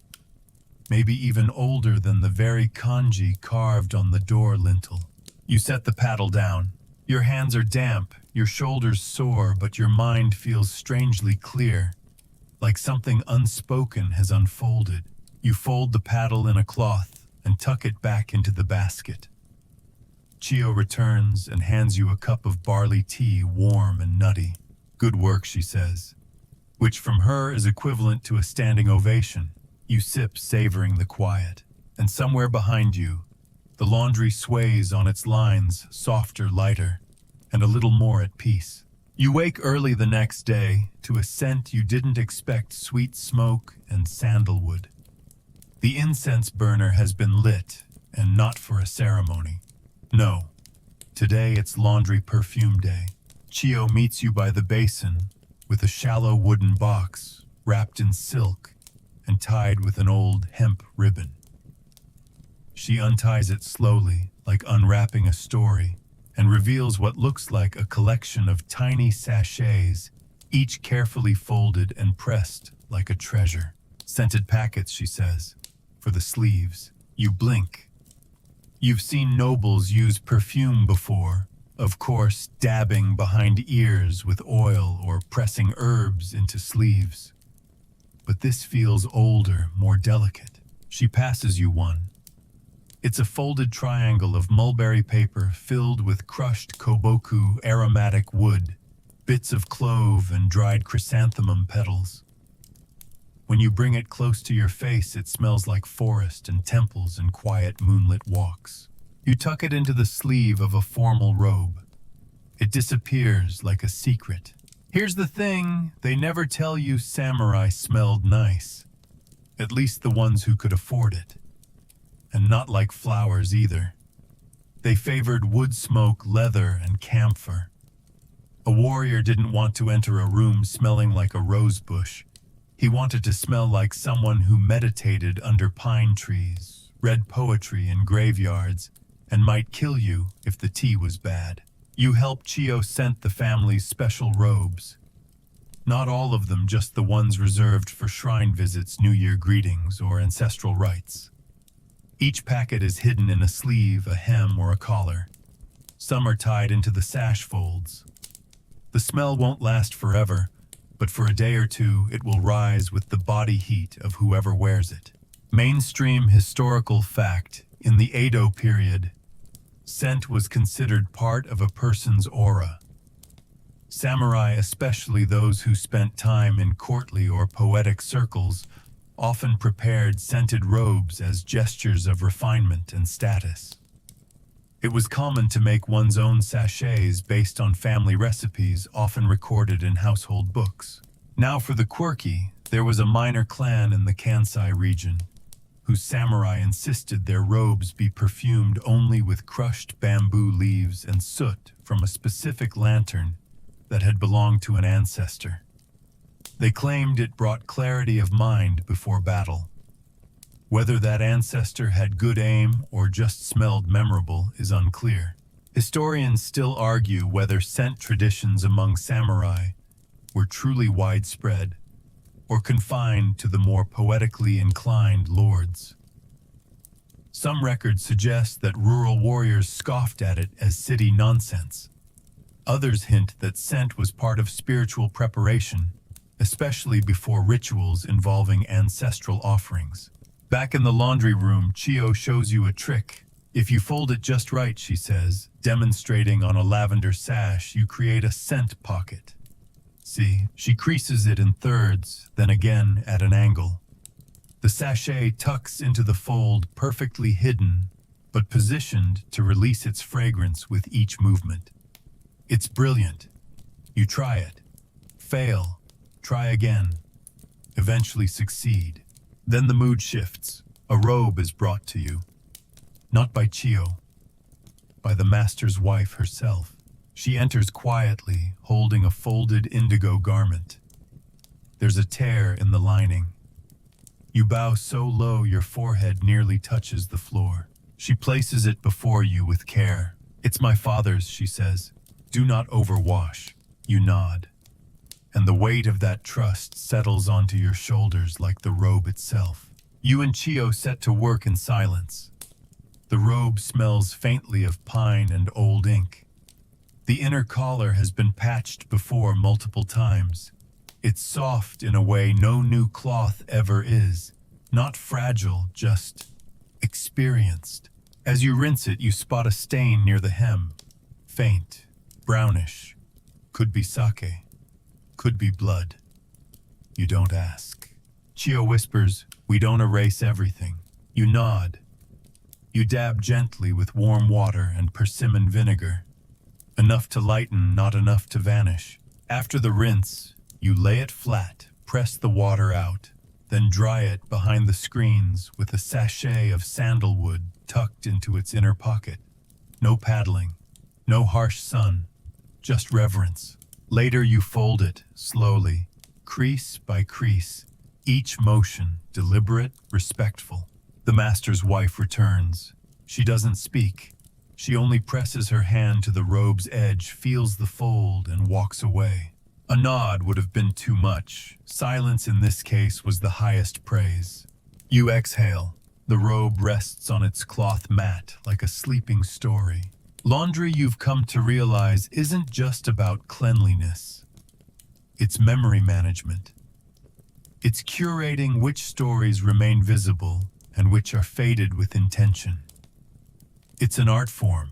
maybe even older than the very kanji carved on the door lintel. You set the paddle down. Your hands are damp, your shoulders sore, but your mind feels strangely clear, like something unspoken has unfolded. You fold the paddle in a cloth and tuck it back into the basket. Chio returns and hands you a cup of barley tea, warm and nutty. "Good work," she says, which from her is equivalent to a standing ovation. You sip, savoring the quiet. And somewhere behind you, the laundry sways on its lines, softer, lighter, and a little more at peace. You wake early the next day to a scent you didn't expect: sweet smoke and sandalwood. The incense burner has been lit, and not for a ceremony. No, today it's laundry perfume day. Chio meets you by the basin with a shallow wooden box wrapped in silk and tied with an old hemp ribbon. She unties it slowly, like unwrapping a story, and reveals what looks like a collection of tiny sachets, each carefully folded and pressed like a treasure. "Scented packets," she says, "for the sleeves." You blink. You've seen nobles use perfume before, of course, dabbing behind ears with oil or pressing herbs into sleeves. But this feels older, more delicate. She passes you one. It's a folded triangle of mulberry paper filled with crushed koboku aromatic wood, bits of clove and dried chrysanthemum petals. When you bring it close to your face, it smells like forest and temples and quiet moonlit walks. You tuck it into the sleeve of a formal robe. It disappears like a secret. Here's the thing, they never tell you samurai smelled nice. At least the ones who could afford it. And not like flowers either. They favored wood smoke, leather, and camphor. A warrior didn't want to enter a room smelling like a rose bush. He wanted to smell like someone who meditated under pine trees, read poetry in graveyards, and might kill you if the tea was bad. You helped Chio scent the family's special robes. Not all of them, just the ones reserved for shrine visits, New Year greetings, or ancestral rites. Each packet is hidden in a sleeve, a hem, or a collar. Some are tied into the sash folds. The smell won't last forever, but for a day or two it will rise with the body heat of whoever wears it. Mainstream historical fact: in the Edo period, scent was considered part of a person's aura. Samurai, especially those who spent time in courtly or poetic circles, often prepared scented robes as gestures of refinement and status. It was common to make one's own sachets based on family recipes, often recorded in household books. Now for the quirky, there was a minor clan in the Kansai region, whose samurai insisted their robes be perfumed only with crushed bamboo leaves and soot from a specific lantern that had belonged to an ancestor. They claimed it brought clarity of mind before battle. Whether that ancestor had good aim or just smelled memorable is unclear. Historians still argue whether scent traditions among samurai were truly widespread or confined to the more poetically inclined lords. Some records suggest that rural warriors scoffed at it as city nonsense. Others hint that scent was part of spiritual preparation, especially before rituals involving ancestral offerings. Back in the laundry room, Chio shows you a trick. If you fold it just right, she says, demonstrating on a lavender sash, you create a scent pocket. See, she creases it in thirds, then again at an angle. The sachet tucks into the fold, perfectly hidden, but positioned to release its fragrance with each movement. It's brilliant. You try it. Fail. Try again. Eventually succeed. Then the mood shifts. A robe is brought to you. Not by Chio. By the master's wife herself. She enters quietly, holding a folded indigo garment. There's a tear in the lining. You bow so low your forehead nearly touches the floor. She places it before you with care. It's my father's, she says. Do not overwash. You nod. And the weight of that trust settles onto your shoulders like the robe itself. You and Chio set to work in silence. The robe smells faintly of pine and old ink. The inner collar has been patched before multiple times. It's soft in a way no new cloth ever is. Not fragile, just experienced. As you rinse it, you spot a stain near the hem. Faint, brownish. Could be sake. Could be blood. You don't ask. Chio whispers, we don't erase everything. You nod. You dab gently with warm water and persimmon vinegar. Enough to lighten, not enough to vanish. After the rinse, you lay it flat, press the water out, then dry it behind the screens with a sachet of sandalwood tucked into its inner pocket. No paddling, no harsh sun, just reverence. Later you fold it, slowly, crease by crease, each motion deliberate, respectful. The master's wife returns. She doesn't speak. She only presses her hand to the robe's edge, feels the fold, and walks away. A nod would have been too much. Silence in this case was the highest praise. You exhale. The robe rests on its cloth mat like a sleeping story. Laundry, you've come to realize, isn't just about cleanliness. It's memory management. It's curating which stories remain visible and which are faded with intention. It's an art form,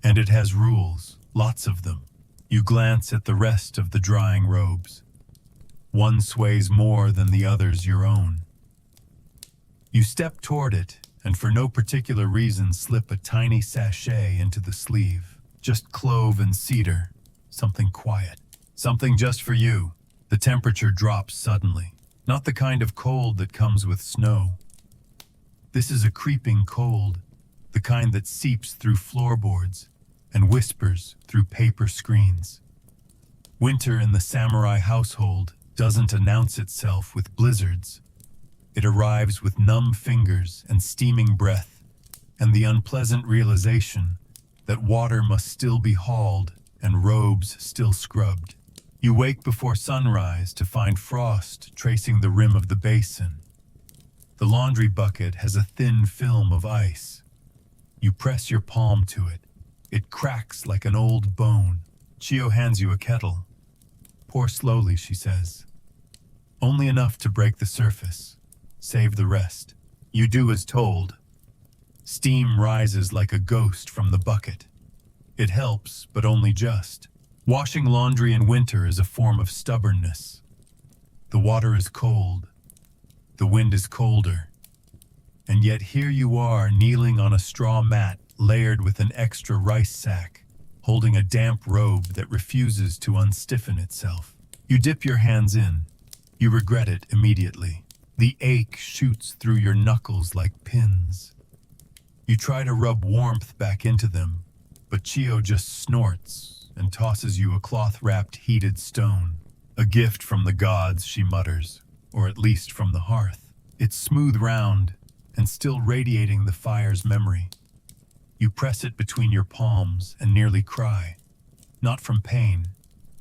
and it has rules, lots of them. You glance at the rest of the drying robes. One sways more than the others your own. You step toward it, and for no particular reason slip a tiny sachet into the sleeve. Just clove and cedar, something quiet. Something just for you. The temperature drops suddenly. Not the kind of cold that comes with snow. This is a creeping cold, the kind that seeps through floorboards and whispers through paper screens. Winter in the samurai household doesn't announce itself with blizzards. It arrives with numb fingers and steaming breath, and the unpleasant realization that water must still be hauled and robes still scrubbed. You wake before sunrise to find frost tracing the rim of the basin. The laundry bucket has a thin film of ice. You press your palm to it. It cracks like an old bone. Chio hands you a kettle. Pour slowly, she says. Only enough to break the surface. Save the rest. You do as told. Steam rises like a ghost from the bucket. It helps, but only just. Washing laundry in winter is a form of stubbornness. The water is cold. The wind is colder. And yet here you are kneeling on a straw mat layered with an extra rice sack, holding a damp robe that refuses to unstiffen itself. You dip your hands in. You regret it immediately. The ache shoots through your knuckles like pins. You try to rub warmth back into them, but Chio just snorts and tosses you a cloth-wrapped heated stone. A gift from the gods, she mutters, or at least from the hearth. It's smooth round and still radiating the fire's memory. You press it between your palms and nearly cry. Not from pain,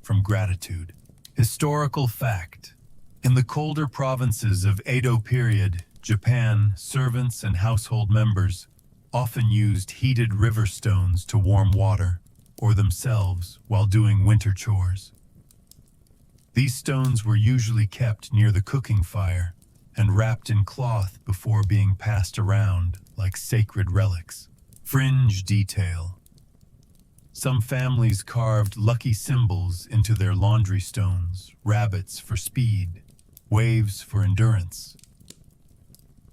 from gratitude. Historical fact. In the colder provinces of Edo period, Japan, servants and household members often used heated river stones to warm water, or themselves while doing winter chores. These stones were usually kept near the cooking fire and wrapped in cloth before being passed around like sacred relics. Fringe detail. Some families carved lucky symbols into their laundry stones, rabbits for speed, waves for endurance.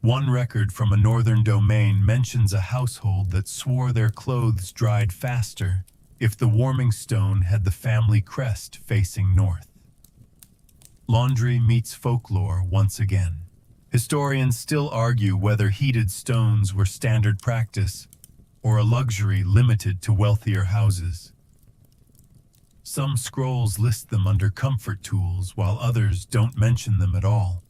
One record from a northern domain mentions a household that swore their clothes dried faster if the warming stone had the family crest facing north. Laundry meets folklore once again. Historians still argue whether heated stones were standard practice or a luxury limited to wealthier houses. Some scrolls list them under comfort tools while others don't mention them at all.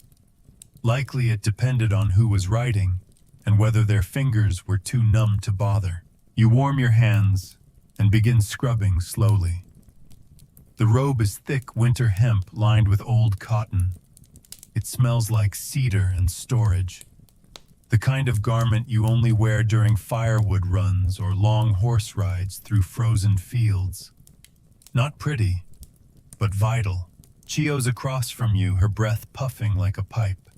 Likely it depended on who was writing and whether their fingers were too numb to bother. You warm your hands and begin scrubbing slowly. The robe is thick winter hemp lined with old cotton. It smells like cedar and storage. The kind of garment you only wear during firewood runs or long horse rides through frozen fields. Not pretty, but vital. Chio's across from you, her breath puffing like a pipe.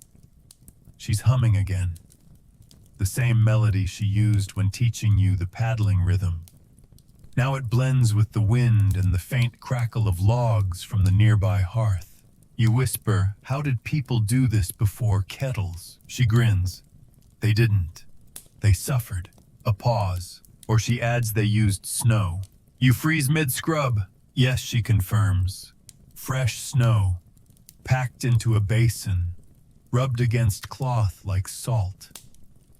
She's humming again. The same melody she used when teaching you the paddling rhythm. Now it blends with the wind and the faint crackle of logs from the nearby hearth. You whisper, "How did people do this before kettles?" She grins. "They didn't. They suffered." A pause. Or she adds they used snow. "You freeze mid-scrub." "Yes," she confirms. Fresh snow, packed into a basin, rubbed against cloth like salt.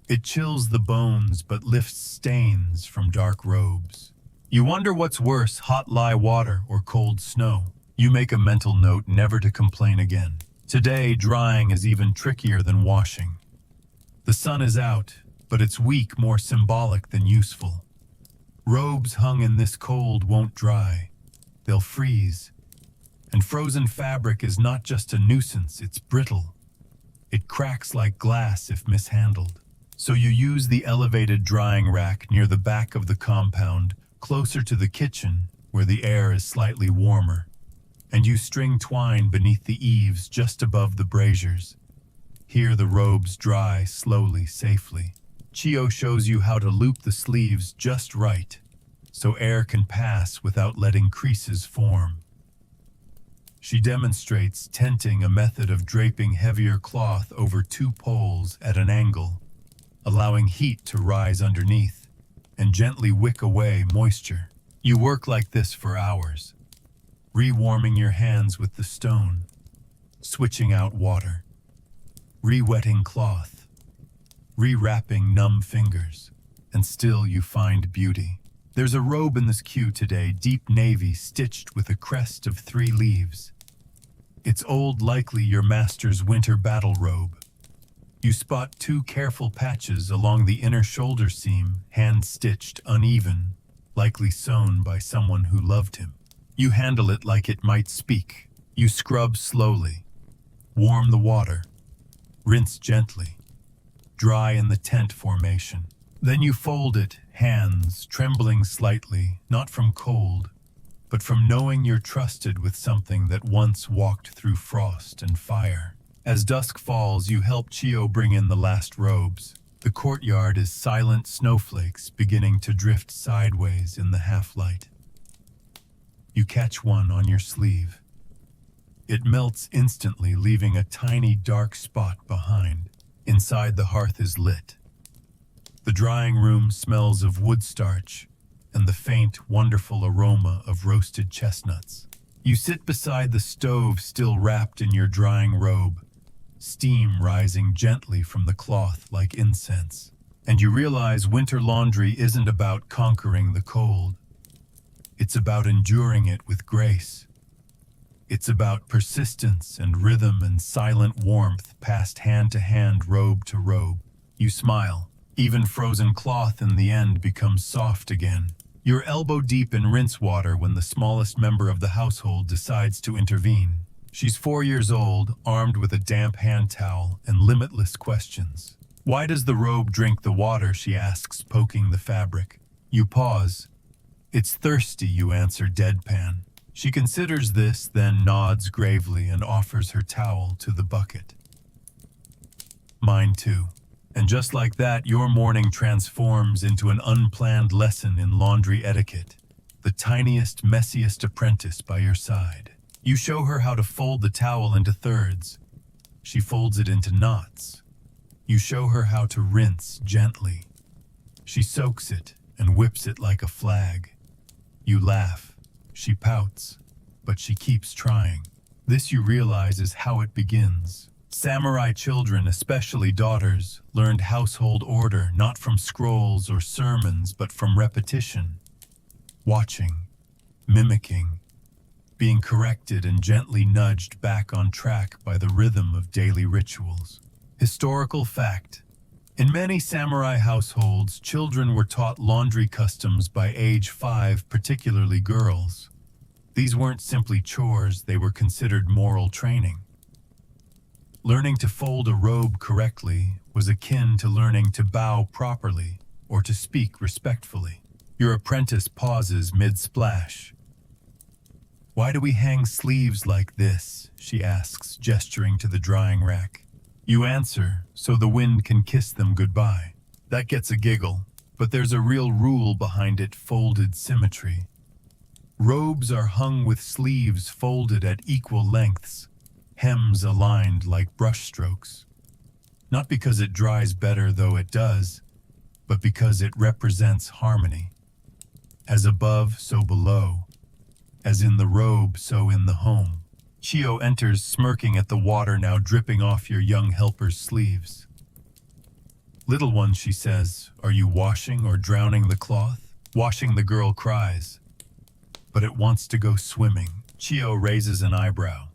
It chills the bones but lifts stains from dark robes. You wonder what's worse, hot lye water or cold snow. You make a mental note never to complain again. Today, drying is even trickier than washing. The sun is out, but it's weak, more symbolic than useful. Robes hung in this cold won't dry. They'll freeze. And frozen fabric is not just a nuisance, it's brittle. It cracks like glass if mishandled. So you use the elevated drying rack near the back of the compound, closer to the kitchen, where the air is slightly warmer. And you string twine beneath the eaves just above the braziers. Here the robes dry slowly, safely. Chio shows you how to loop the sleeves just right, so air can pass without letting creases form. She demonstrates tenting, a method of draping heavier cloth over two poles at an angle, allowing heat to rise underneath and gently wick away moisture. You work like this for hours. re-warming your hands with the stone, switching out water, re-wetting cloth, re-wrapping numb fingers, and still you find beauty. There's a robe in this queue today, deep navy, stitched with a crest of 3 leaves. It's old, likely your master's winter battle robe. You spot 2 careful patches along the inner shoulder seam, hand-stitched, uneven, likely sewn by someone who loved him. You handle it like it might speak. You scrub slowly, warm the water, rinse gently, dry in the tent formation. Then you fold it, hands trembling slightly, not from cold, but from knowing you're trusted with something that once walked through frost and fire. As dusk falls, you help Chio bring in the last robes. The courtyard is silent snowflakes beginning to drift sideways in the half-light. You catch one on your sleeve. It melts instantly, leaving a tiny dark spot behind. Inside, the hearth is lit. The drying room smells of wood starch and the faint, wonderful aroma of roasted chestnuts. You sit beside the stove, still wrapped in your drying robe, steam rising gently from the cloth like incense. And you realize winter laundry isn't about conquering the cold. It's about enduring it with grace. It's about persistence and rhythm and silent warmth passed hand to hand, robe to robe. You smile. Even frozen cloth in the end becomes soft again. You're elbow deep in rinse water when the smallest member of the household decides to intervene. She's 4 years old, armed with a damp hand towel and limitless questions. Why does the robe drink the water, she asks, poking the fabric. You pause. It's thirsty, you answer deadpan. She considers this, then nods gravely and offers her towel to the bucket. Mine too. And just like that, your morning transforms into an unplanned lesson in laundry etiquette, the tiniest, messiest apprentice by your side. You show her how to fold the towel into thirds. She folds it into knots. You show her how to rinse gently. She soaks it and whips it like a flag. You laugh. She pouts, but she keeps trying. This, you realize, is how it begins. Samurai children, especially daughters, learned household order not from scrolls or sermons, but from repetition. Watching, mimicking, being corrected and gently nudged back on track by the rhythm of daily rituals. Historical fact. In many samurai households, children were taught laundry customs by age 5, particularly girls. These weren't simply chores, they were considered moral training. Learning to fold a robe correctly was akin to learning to bow properly or to speak respectfully. Your apprentice pauses mid-splash. Why do we hang sleeves like this? She asks, gesturing to the drying rack. You answer, so the wind can kiss them goodbye. That gets a giggle, but there's a real rule behind it: folded symmetry. Robes are hung with sleeves folded at equal lengths, hems aligned like brushstrokes. Not because it dries better, though it does, but because it represents harmony. As above, so below. As in the robe, so in the home. Chio enters, smirking at the water now dripping off your young helper's sleeves. Little one, she says, are you washing or drowning the cloth? Washing, the girl cries. But it wants to go swimming. Chio raises an eyebrow.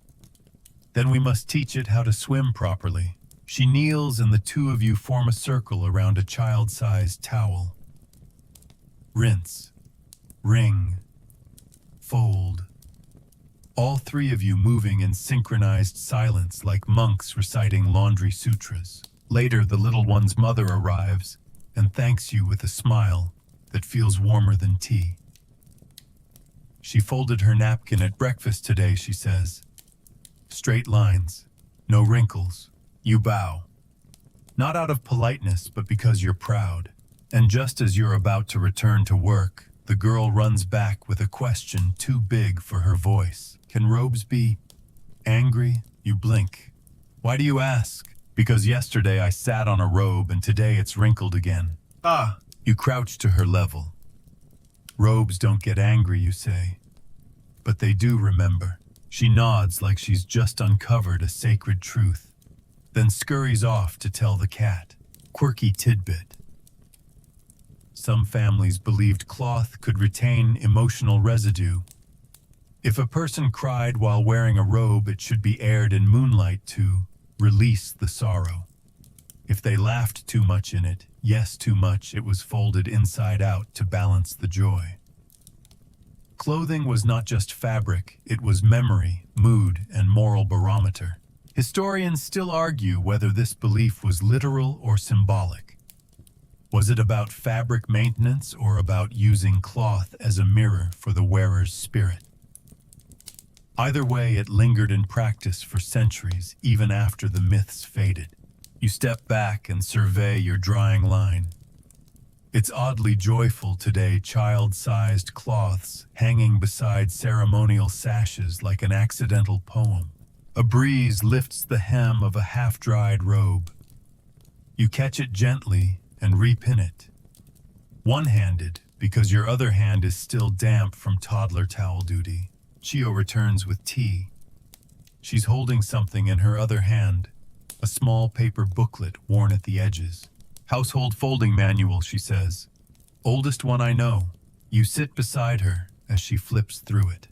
Then we must teach it how to swim properly. She kneels and the two of you form a circle around a child-sized towel. Rinse. Wring. Fold. All 3 of you moving in synchronized silence like monks reciting laundry sutras. Later, the little one's mother arrives and thanks you with a smile that feels warmer than tea. She folded her napkin at breakfast today, she says. Straight lines, no wrinkles. You bow. Not out of politeness, but because you're proud. And just as you're about to return to work, the girl runs back with a question too big for her voice. Can robes be angry? You blink. Why do you ask? Because yesterday I sat on a robe and today it's wrinkled again. Ah! You crouch to her level. Robes don't get angry, you say. but they do remember. She nods like she's just uncovered a sacred truth, then scurries off to tell the cat. Quirky tidbit. Some families believed cloth could retain emotional residue. If a person cried while wearing a robe, it should be aired in moonlight to release the sorrow. If they laughed too much in it, yes, too much, it was folded inside out to balance the joy. Clothing was not just fabric, it was memory, mood, and moral barometer. Historians still argue whether this belief was literal or symbolic. Was it about fabric maintenance or about using cloth as a mirror for the wearer's spirit? Either way, it lingered in practice for centuries, even after the myths faded. You step back and survey your drying line. It's oddly joyful today, child-sized cloths hanging beside ceremonial sashes like an accidental poem. A breeze lifts the hem of a half-dried robe. You catch it gently and repin it. One-handed, because your other hand is still damp from toddler towel duty. Chio returns with tea. She's holding something in her other hand, a small paper booklet worn at the edges. Household folding manual, she says. Oldest one I know. You sit beside her as she flips through it.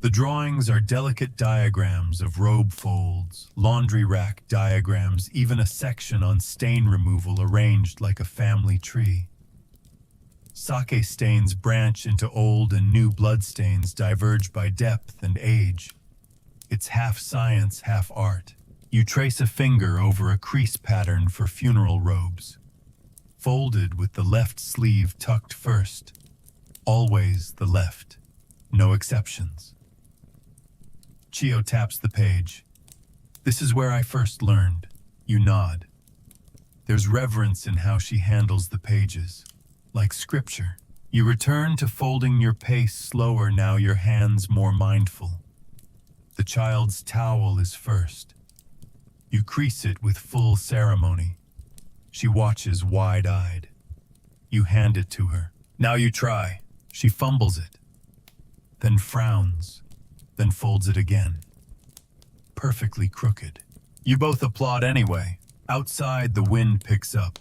The drawings are delicate diagrams of robe folds, laundry rack diagrams, even a section on stain removal arranged like a family tree. Sake stains branch into old and new bloodstains diverge by depth and age. It's half science, half art. You trace a finger over a crease pattern for funeral robes. Folded with the left sleeve tucked first. Always the left. No exceptions. Chio taps the page. This is where I first learned. You nod. There's reverence in how she handles the pages. Like scripture. You return to folding your pace slower now, your hands more mindful. The child's towel is first. You crease it with full ceremony. She watches wide-eyed. You hand it to her. Now you try. She fumbles it, then frowns, then folds it again. Perfectly crooked. You both applaud anyway. Outside, the wind picks up.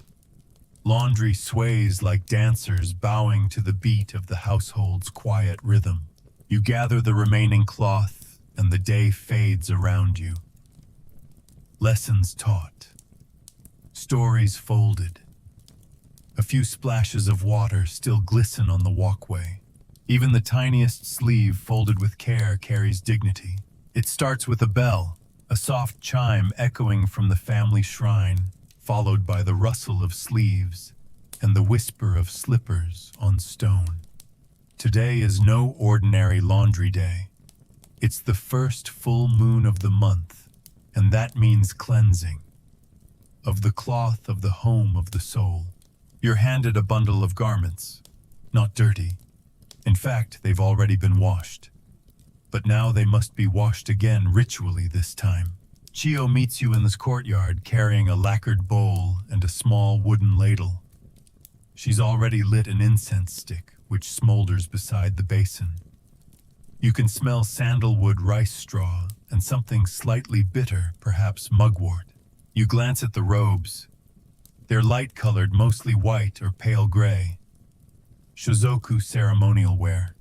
Laundry sways like dancers bowing to the beat of the household's quiet rhythm. You gather the remaining cloth, and the day fades around you. Lessons taught. Stories folded. A few splashes of water still glisten on the walkway. Even the tiniest sleeve folded with care carries dignity. It starts with a bell, a soft chime echoing from the family shrine, followed by the rustle of sleeves and the whisper of slippers on stone. Today is no ordinary laundry day. It's the first full moon of the month, and that means cleansing. Of the cloth of the home of the soul. You're handed a bundle of garments, not dirty. In fact, they've already been washed. But now they must be washed again ritually this time. Chio meets you in this courtyard carrying a lacquered bowl and a small wooden ladle. She's already lit an incense stick, which smolders beside the basin. You can smell sandalwood rice straw and something slightly bitter, perhaps mugwort. You glance at the robes. They're light-colored, mostly white or pale gray. Shozoku ceremonial wear.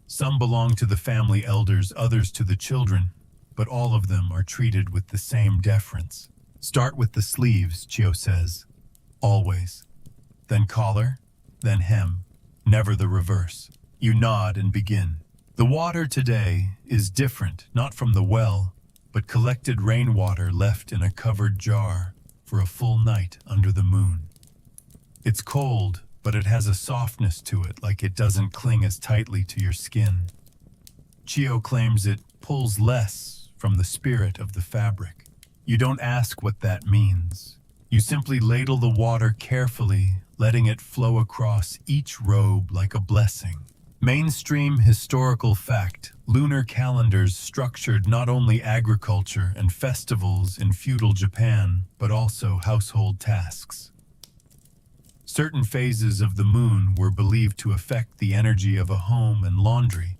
Some belong to the family elders, others to the children, but all of them are treated with the same deference. Start with the sleeves, Chio says. Always. Then collar, then hem. Never the reverse. You nod and begin. The water today is different, not from the well, but collected rainwater left in a covered jar for a full night under the moon. It's cold, but it has a softness to it, like it doesn't cling as tightly to your skin. Chio claims it pulls less from the spirit of the fabric. You don't ask what that means. You simply ladle the water carefully, letting it flow across each robe like a blessing. Mainstream historical fact: lunar calendars structured not only agriculture and festivals in feudal Japan, but also household tasks. Certain phases of the moon were believed to affect the energy of a home and laundry.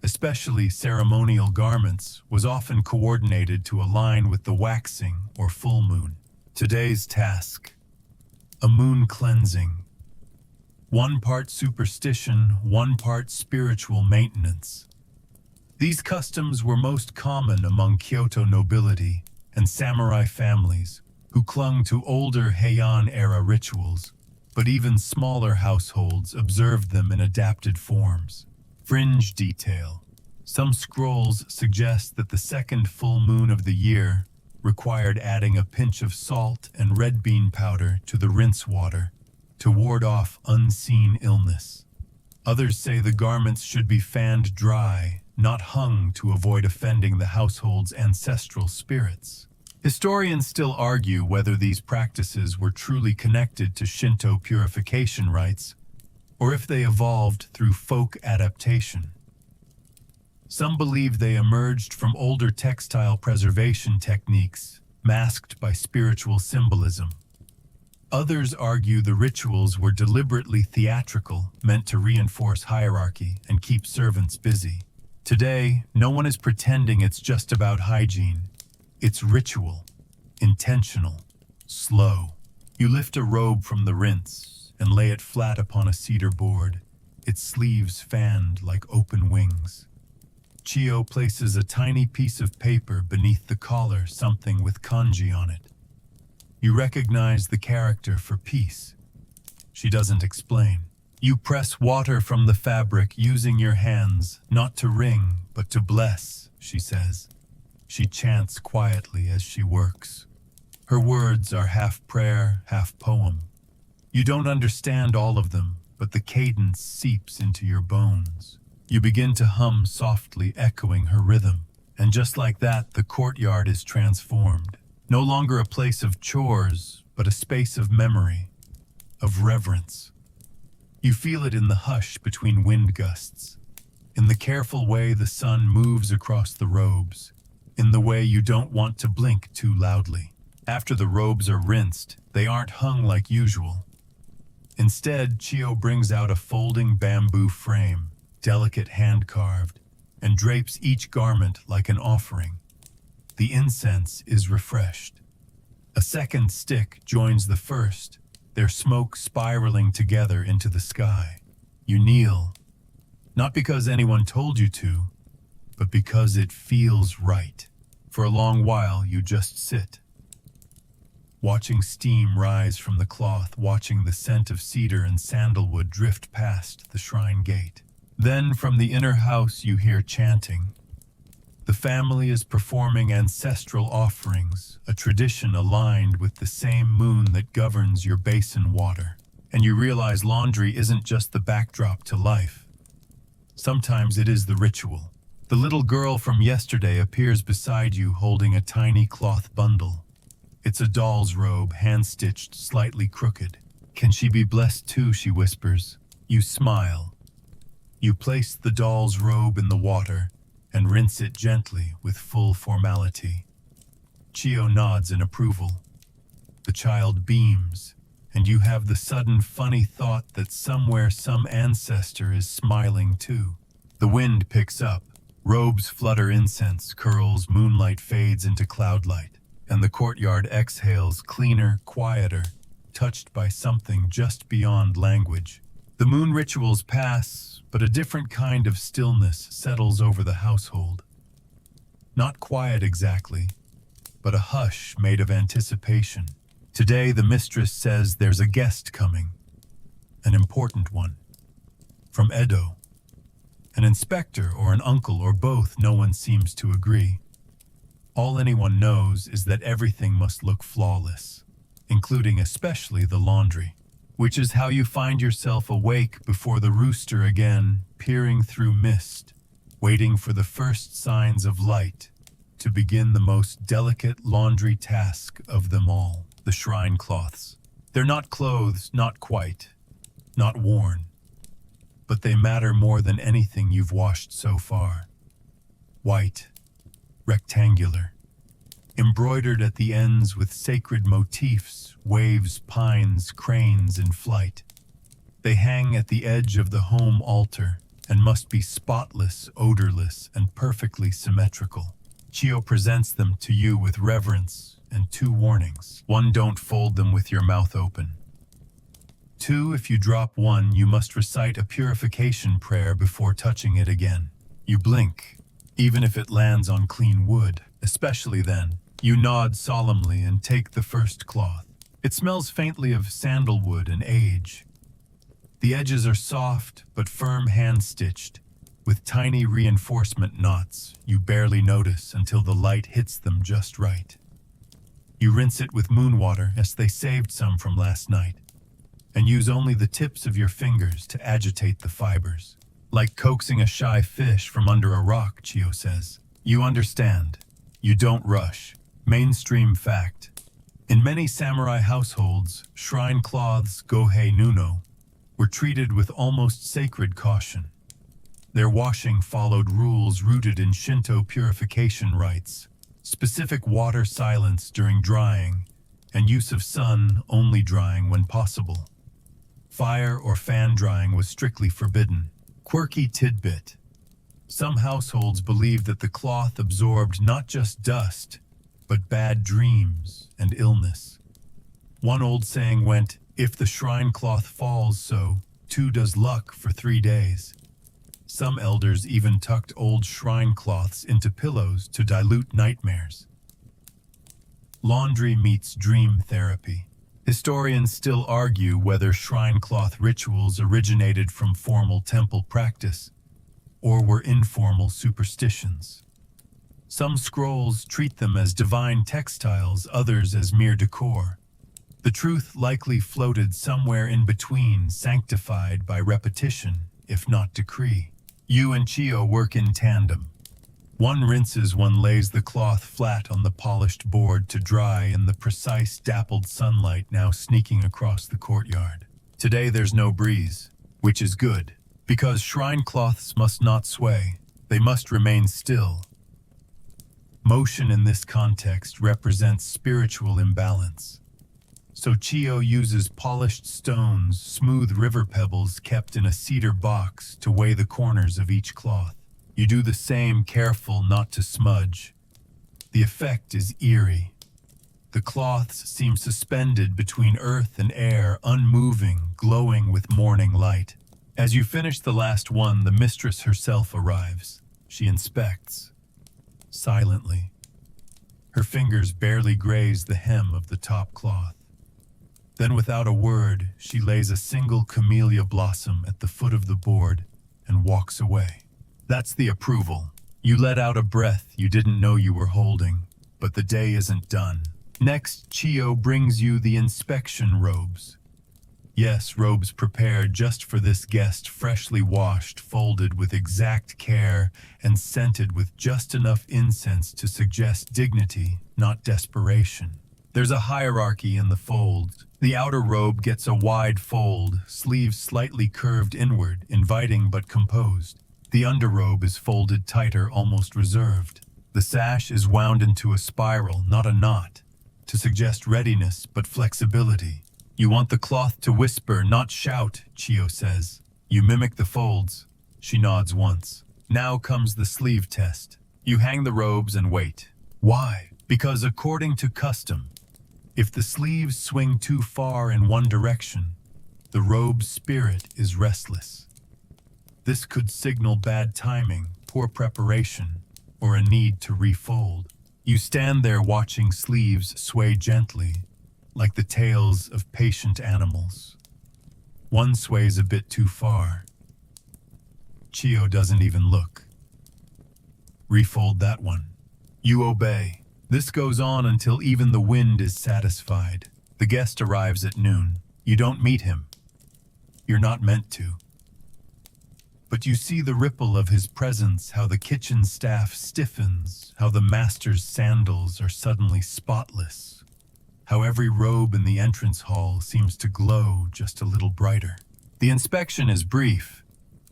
especially ceremonial garments, was often coordinated to align with the waxing or full moon. Today's task: a moon cleansing. One part superstition, one part spiritual maintenance. These customs were most common among Kyoto nobility and samurai families who clung to older Heian-era rituals, but even smaller households observed them in adapted forms. Fringe detail. Some scrolls suggest that the second full moon of the year required adding a pinch of salt and red bean powder to the rinse water to ward off unseen illness. Others say the garments should be fanned dry, not hung to avoid offending the household's ancestral spirits. Historians still argue whether these practices were truly connected to Shinto purification rites, or if they evolved through folk adaptation. Some believe they emerged from older textile preservation techniques, masked by spiritual symbolism. Others argue the rituals were deliberately theatrical, meant to reinforce hierarchy and keep servants busy. Today, no one is pretending it's just about hygiene. It's ritual, intentional, slow. You lift a robe from the rinse and lay it flat upon a cedar board, its sleeves fanned like open wings. Chio places a tiny piece of paper beneath the collar, something with kanji on it. You recognize the character for peace. She doesn't explain. You press water from the fabric using your hands, not to wring, but to bless, she says. She chants quietly as she works. Her words are half prayer, half poem. You don't understand all of them, but the cadence seeps into your bones. You begin to hum softly, echoing her rhythm. And just like that, the courtyard is transformed. No longer a place of chores, but a space of memory, of reverence. You feel it in the hush between wind gusts, in the careful way the sun moves across the robes, in the way you don't want to blink too loudly. After the robes are rinsed, they aren't hung like usual. Instead, Chio brings out a folding bamboo frame, delicate hand-carved, and drapes each garment like an offering. The incense is refreshed. A second stick joins the first, their smoke spiraling together into the sky. You kneel, not because anyone told you to, but because it feels right. For a long while, you just sit, watching steam rise from the cloth, watching the scent of cedar and sandalwood drift past the shrine gate. Then, from the inner house, you hear chanting. The family is performing ancestral offerings, a tradition aligned with the same moon that governs your basin water. And you realize laundry isn't just the backdrop to life. Sometimes it is the ritual. The little girl from yesterday appears beside you holding a tiny cloth bundle. It's a doll's robe, hand-stitched, slightly crooked. "Can she be blessed too?" she whispers. You smile. You place the doll's robe in the water and rinse it gently with full formality. Chio nods in approval. The child beams, and you have the sudden funny thought that somewhere some ancestor is smiling too. The wind picks up. Robes flutter incense, curls, moonlight fades into cloudlight, and the courtyard exhales cleaner, quieter, touched by something just beyond language. The moon rituals pass, but a different kind of stillness settles over the household. Not quiet exactly, but a hush made of anticipation. Today the mistress says there's a guest coming, an important one, from Edo. An inspector or an uncle or both, no one seems to agree. All anyone knows is that everything must look flawless, including especially the laundry, which is how you find yourself awake before the rooster again, peering through mist, waiting for the first signs of light to begin the most delicate laundry task of them all, the shrine cloths. They're not clothes, not quite, not worn, but they matter more than anything you've washed so far. White, rectangular, embroidered at the ends with sacred motifs, waves, pines, cranes in flight. They hang at the edge of the home altar, and must be spotless, odorless, and perfectly symmetrical. Chio presents them to you with reverence and 2 warnings. 1, don't fold them with your mouth open. 2, if you drop one, you must recite a purification prayer before touching it again. You blink, even if it lands on clean wood, especially then. You nod solemnly and take the first cloth. It smells faintly of sandalwood and age. The edges are soft but firm hand-stitched, with tiny reinforcement knots you barely notice until the light hits them just right. You rinse it with moon water, as they saved some from last night, and use only the tips of your fingers to agitate the fibers. Like coaxing a shy fish from under a rock, Chio says. You understand. You don't rush. Mainstream fact. In many samurai households, shrine cloths, gohei nuno, were treated with almost sacred caution. Their washing followed rules rooted in Shinto purification rites, specific water silence during drying, and use of sun-only drying when possible. Fire or fan drying was strictly forbidden. Quirky tidbit. Some households believed that the cloth absorbed not just dust, but bad dreams and illness. One old saying went, if the shrine cloth falls so, too does luck for 3 days. Some elders even tucked old shrine cloths into pillows to dilute nightmares. Laundry meets dream therapy. Historians still argue whether shrine cloth rituals originated from formal temple practice or were informal superstitions. Some scrolls treat them as divine textiles, others as mere decor. The truth likely floated somewhere in between, sanctified by repetition, if not decree. You and Chio work in tandem. One rinses, one lays the cloth flat on the polished board to dry in the precise dappled sunlight now sneaking across the courtyard. Today there's no breeze, which is good, because shrine cloths must not sway. They must remain still. Motion in this context represents spiritual imbalance. So Chio uses polished stones, smooth river pebbles kept in a cedar box to weigh the corners of each cloth. You do the same, careful not to smudge. The effect is eerie. The cloths seem suspended between earth and air, unmoving, glowing with morning light. As you finish the last one, the mistress herself arrives. She inspects. Silently. Her fingers barely graze the hem of the top cloth. Then without a word, she lays a single camellia blossom at the foot of the board and walks away. That's the approval. You let out a breath you didn't know you were holding, but the day isn't done. Next, Chio brings you the inspection robes. Yes, robes prepared just for this guest, freshly washed, folded with exact care, and scented with just enough incense to suggest dignity, not desperation. There's a hierarchy in the folds. The outer robe gets a wide fold, sleeves slightly curved inward, inviting but composed. The underrobe is folded tighter, almost reserved. The sash is wound into a spiral, not a knot, to suggest readiness but flexibility. You want the cloth to whisper, not shout, Chio says. You mimic the folds. She nods once. Now comes the sleeve test. You hang the robes and wait. Why? Because according to custom, if the sleeves swing too far in one direction, the robe's spirit is restless. This could signal bad timing, poor preparation, or a need to refold. You stand there watching sleeves sway gently, like the tails of patient animals. One sways a bit too far. Chio doesn't even look. Refold that one. You obey. This goes on until even the wind is satisfied. The guest arrives at noon. You don't meet him. You're not meant to. But you see the ripple of his presence, how the kitchen staff stiffens, how the master's sandals are suddenly spotless, how every robe in the entrance hall seems to glow just a little brighter. The inspection is brief.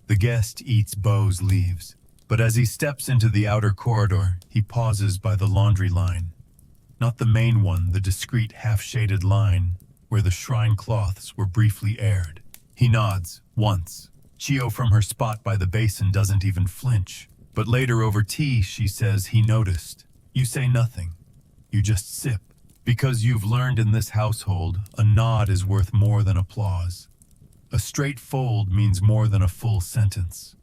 The guest eats Bo's leaves, but as he steps into the outer corridor, he pauses by the laundry line. Not the main one, the discreet half-shaded line where the shrine cloths were briefly aired. He nods, once, Chio from her spot by the basin doesn't even flinch. But later over tea, she says he noticed. You say nothing. You just sip. Because you've learned in this household, a nod is worth more than applause. A straight fold means more than a full sentence.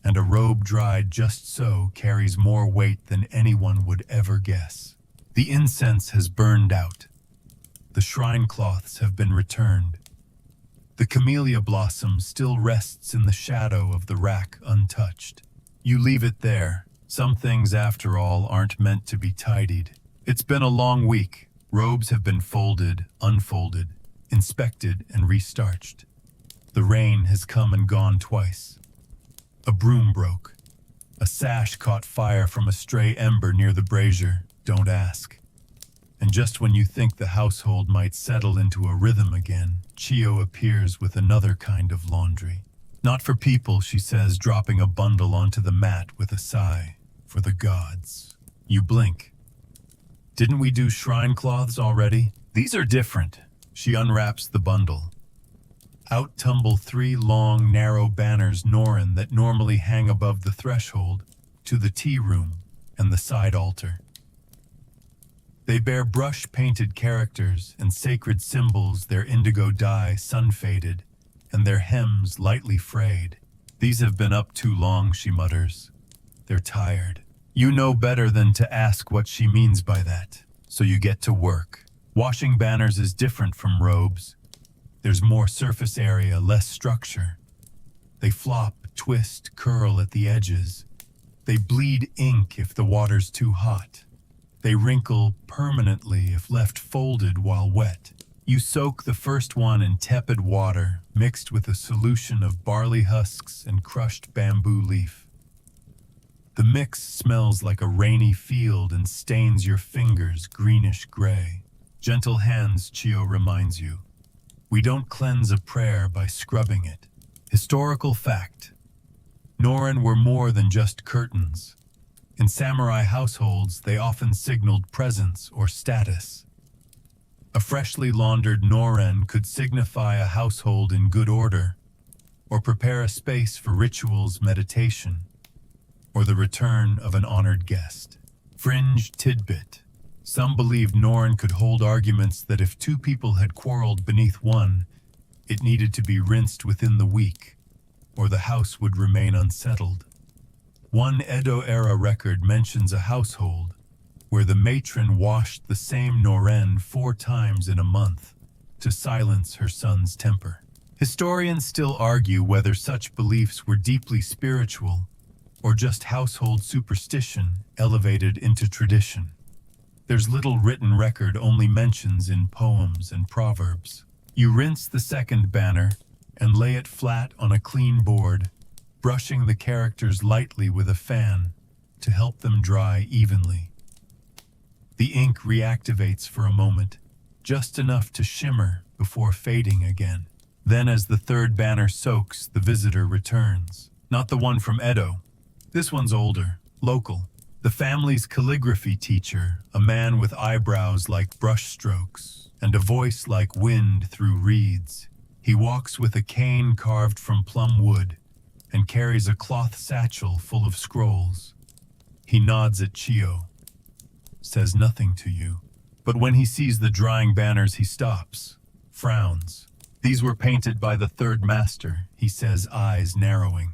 And a robe dried just so carries more weight than anyone would ever guess. The incense has burned out. The shrine cloths have been returned. The camellia blossom still rests in the shadow of the rack untouched. You leave it there. Some things, after all, aren't meant to be tidied. It's been a long week. Robes have been folded, unfolded, inspected, and restarched. The rain has come and gone twice. A broom broke. A sash caught fire from a stray ember near the brazier. Don't ask. And just when you think the household might settle into a rhythm again, Chio appears with another kind of laundry. Not for people, she says, dropping a bundle onto the mat with a sigh. For the gods. You blink. Didn't we do shrine cloths already? These are different. She unwraps the bundle. Out tumble 3 long, narrow banners Norrin that normally hang above the threshold, to the tea room and the side altar. They bear brush-painted characters and sacred symbols, their indigo dye sun-faded, and their hems lightly frayed. These have been up too long, she mutters. They're tired. You know better than to ask what she means by that, so you get to work. Washing banners is different from robes. There's more surface area, less structure. They flop, twist, curl at the edges. They bleed ink if the water's too hot. They wrinkle permanently if left folded while wet. You soak the first one in tepid water, mixed with a solution of barley husks and crushed bamboo leaf. The mix smells like a rainy field and stains your fingers greenish-gray. Gentle hands, Chio reminds you. We don't cleanse a prayer by scrubbing it. Historical fact. Norrin were more than just curtains. In samurai households, they often signaled presence or status. A freshly laundered Norrin could signify a household in good order, or prepare a space for rituals, meditation, or the return of an honored guest. Fringe tidbit. Some believed Norrin could hold arguments that if 2 people had quarreled beneath one, it needed to be rinsed within the week, or the house would remain unsettled. One Edo-era record mentions a household where the matron washed the same Norrin 4 times in a month to silence her son's temper. Historians still argue whether such beliefs were deeply spiritual or just household superstition elevated into tradition. There's little written record, only mentions in poems and proverbs. You rinse the second banner and lay it flat on a clean board, brushing the characters lightly with a fan to help them dry evenly. The ink reactivates for a moment, just enough to shimmer before fading again. Then as the third banner soaks, the visitor returns. Not the one from Edo. This one's older, local. The family's calligraphy teacher, a man with eyebrows like brushstrokes and a voice like wind through reeds. He walks with a cane carved from plum wood and carries a cloth satchel full of scrolls. He nods at Chio, says nothing to you. But when he sees the drying banners, he stops, frowns. These were painted by the third master, he says, eyes narrowing.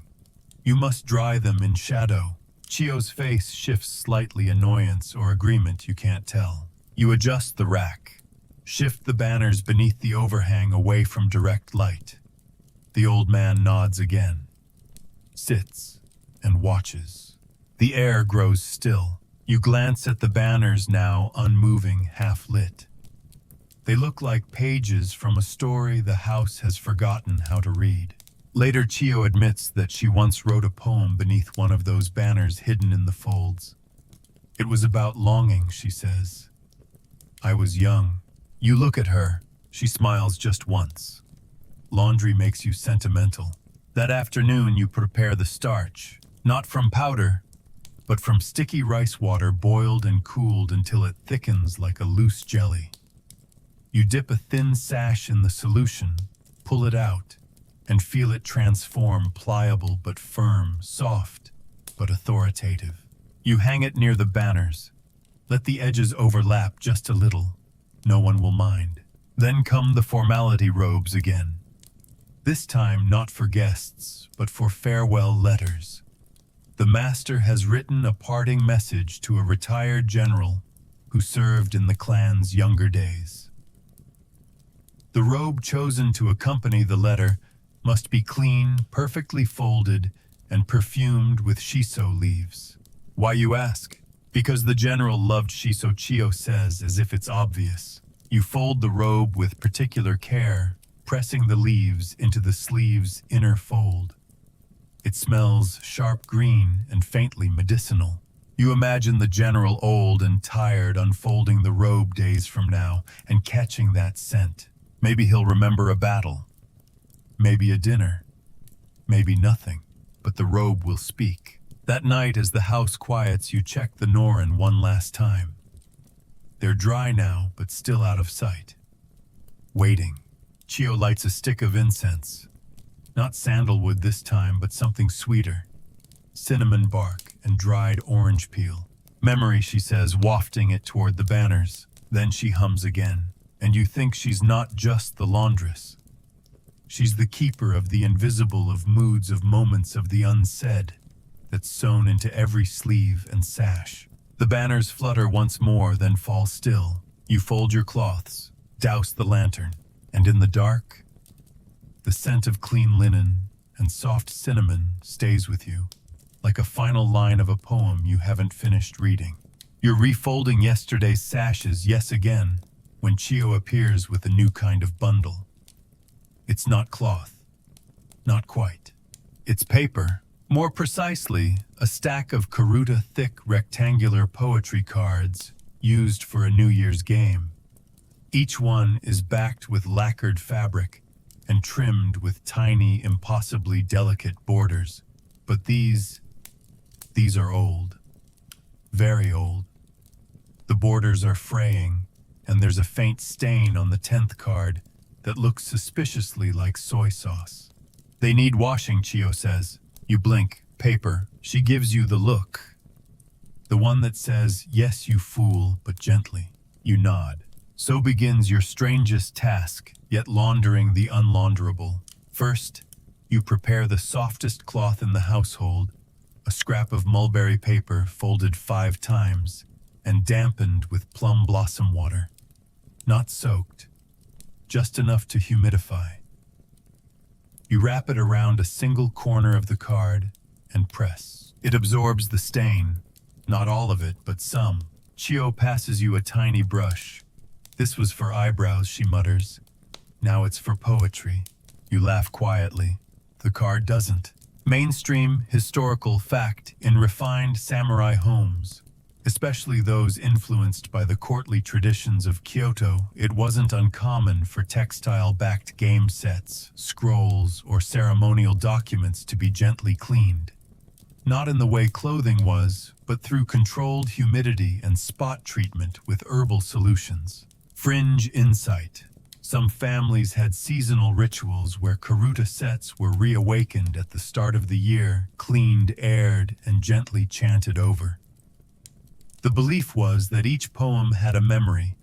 You must dry them in shadow. Chio's face shifts slightly, annoyance or agreement, you can't tell. You adjust the rack, shift the banners beneath the overhang away from direct light. The old man nods again, sits, and watches. The air grows still. You glance at the banners now unmoving, half-lit. They look like pages from a story the house has forgotten how to read. Later, Chio admits that she once wrote a poem beneath one of those banners hidden in the folds. It was about longing, she says. I was young. You look at her. She smiles just once. Laundry makes you sentimental. That afternoon, you prepare the starch, not from powder, but from sticky rice water boiled and cooled until it thickens like a loose jelly. You dip a thin sash in the solution, pull it out, and feel it transform, pliable but firm, soft but authoritative. You hang it near the banners. Let the edges overlap just a little. No one will mind. Then come the formality robes again. This time not for guests, but for farewell letters. The master has written a parting message to a retired general who served in the clan's younger days. The robe chosen to accompany the letter must be clean, perfectly folded, and perfumed with shiso leaves. Why, you ask? Because the general loved shiso, Chio says, as if it's obvious. You fold the robe with particular care, pressing the leaves into the sleeve's inner fold. It smells sharp green and faintly medicinal. You imagine the general, old and tired, unfolding the robe days from now and catching that scent. Maybe he'll remember a battle. Maybe a dinner. Maybe nothing. But the robe will speak. That night, as the house quiets, you check the Norin one last time. They're dry now, but still out of sight. Waiting. Chio lights a stick of incense. Not sandalwood this time, but something sweeter. Cinnamon bark and dried orange peel. Memory, she says, wafting it toward the banners. Then she hums again. And you think she's not just the laundress. She's the keeper of the invisible, of moods, of moments, of the unsaid, that's sewn into every sleeve and sash. The banners flutter once more, then fall still. You fold your cloths, douse the lantern, and in the dark, the scent of clean linen and soft cinnamon stays with you, like a final line of a poem you haven't finished reading. You're refolding yesterday's sashes, yes again, when Chio appears with a new kind of bundle. It's not cloth. Not quite. It's paper. More precisely, a stack of Karuta thick rectangular poetry cards used for a New Year's game. Each one is backed with lacquered fabric and trimmed with tiny, impossibly delicate borders. But these are old. Very old. The borders are fraying, and there's a faint stain on the 10th card that looks suspiciously like soy sauce. They need washing, Chio says. You blink. Paper. She gives you the look. The one that says, yes, you fool, but gently. You nod. So begins your strangest task, yet laundering the unlaunderable. First, you prepare the softest cloth in the household, a scrap of mulberry paper folded 5 times and dampened with plum blossom water. Not soaked, just enough to humidify. You wrap it around a single corner of the card and press. It absorbs the stain, not all of it, but some. Chio passes you a tiny brush. This was for eyebrows, she mutters. Now it's for poetry. You laugh quietly. The card doesn't. Mainstream historical fact in refined samurai homes, especially those influenced by the courtly traditions of Kyoto, it wasn't uncommon for textile-backed game sets, scrolls, or ceremonial documents to be gently cleaned. Not in the way clothing was, but through controlled humidity and spot treatment with herbal solutions. Fringe insight. Some families had seasonal rituals where Karuta sets were reawakened at the start of the year, cleaned, aired, and gently chanted over. The belief was that each poem had a memory,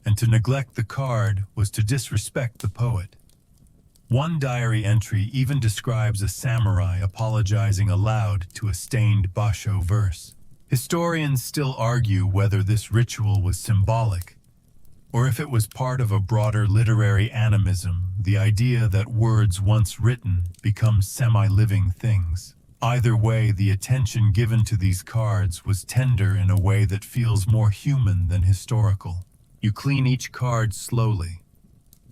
and to neglect the card was to disrespect the poet. One diary entry even describes a samurai apologizing aloud to a stained basho verse. Historians still argue whether this ritual was symbolic, or if it was part of a broader literary animism, the idea that words once written become semi-living things. Either way, the attention given to these cards was tender in a way that feels more human than historical. You clean each card slowly.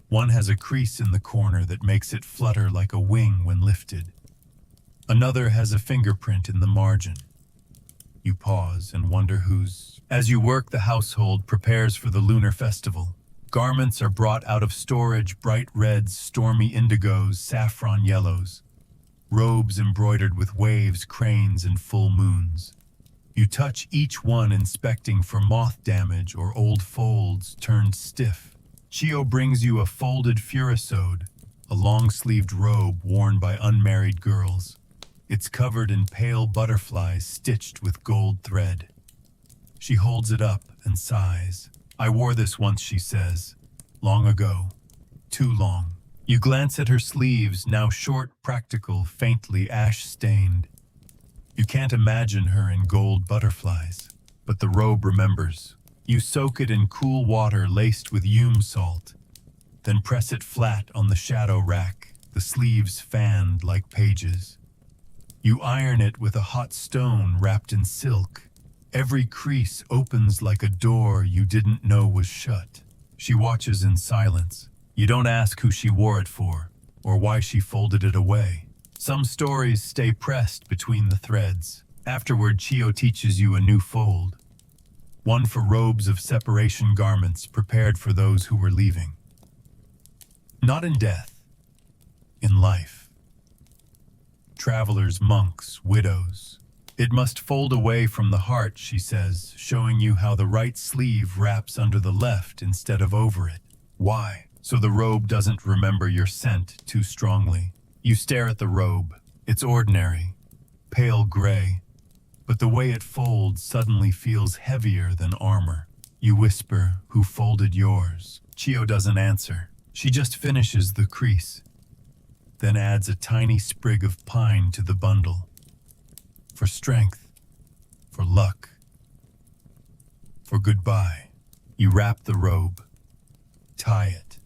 One has a crease in the corner that makes it flutter like a wing when lifted. Another has a fingerprint in the margin. You pause and wonder whose. As you work, the household prepares for the lunar festival. Garments are brought out of storage, bright reds, stormy indigos, saffron yellows. Robes embroidered with waves, cranes, and full moons. You touch each one, inspecting for moth damage or old folds turned stiff. Chio brings you a folded furasode, a long-sleeved robe worn by unmarried girls. It's covered in pale butterflies stitched with gold thread. She holds it up and sighs. "I wore this once," she says. "Long ago. Too long." You glance at her sleeves, now short, practical, faintly ash-stained. You can't imagine her in gold butterflies, but the robe remembers. You soak it in cool water laced with yume salt, then press it flat on the shadow rack, the sleeves fanned like pages. You iron it with a hot stone wrapped in silk. Every crease opens like a door you didn't know was shut. She watches in silence. You don't ask who she wore it for, or why she folded it away. Some stories stay pressed between the threads. Afterward, Chio teaches you a new fold. One for robes of separation garments prepared for those who were leaving. Not in death, in life. Travelers, monks, widows. It must fold away from the heart, she says, showing you how the right sleeve wraps under the left instead of over it. Why? So the robe doesn't remember your scent too strongly. You stare at the robe. It's ordinary, pale gray, but the way it folds suddenly feels heavier than armor. You whisper, "Who folded yours?" Chio doesn't answer. She just finishes the crease, then adds a tiny sprig of pine to the bundle. For strength, for luck, for goodbye. You wrap the robe, tie it,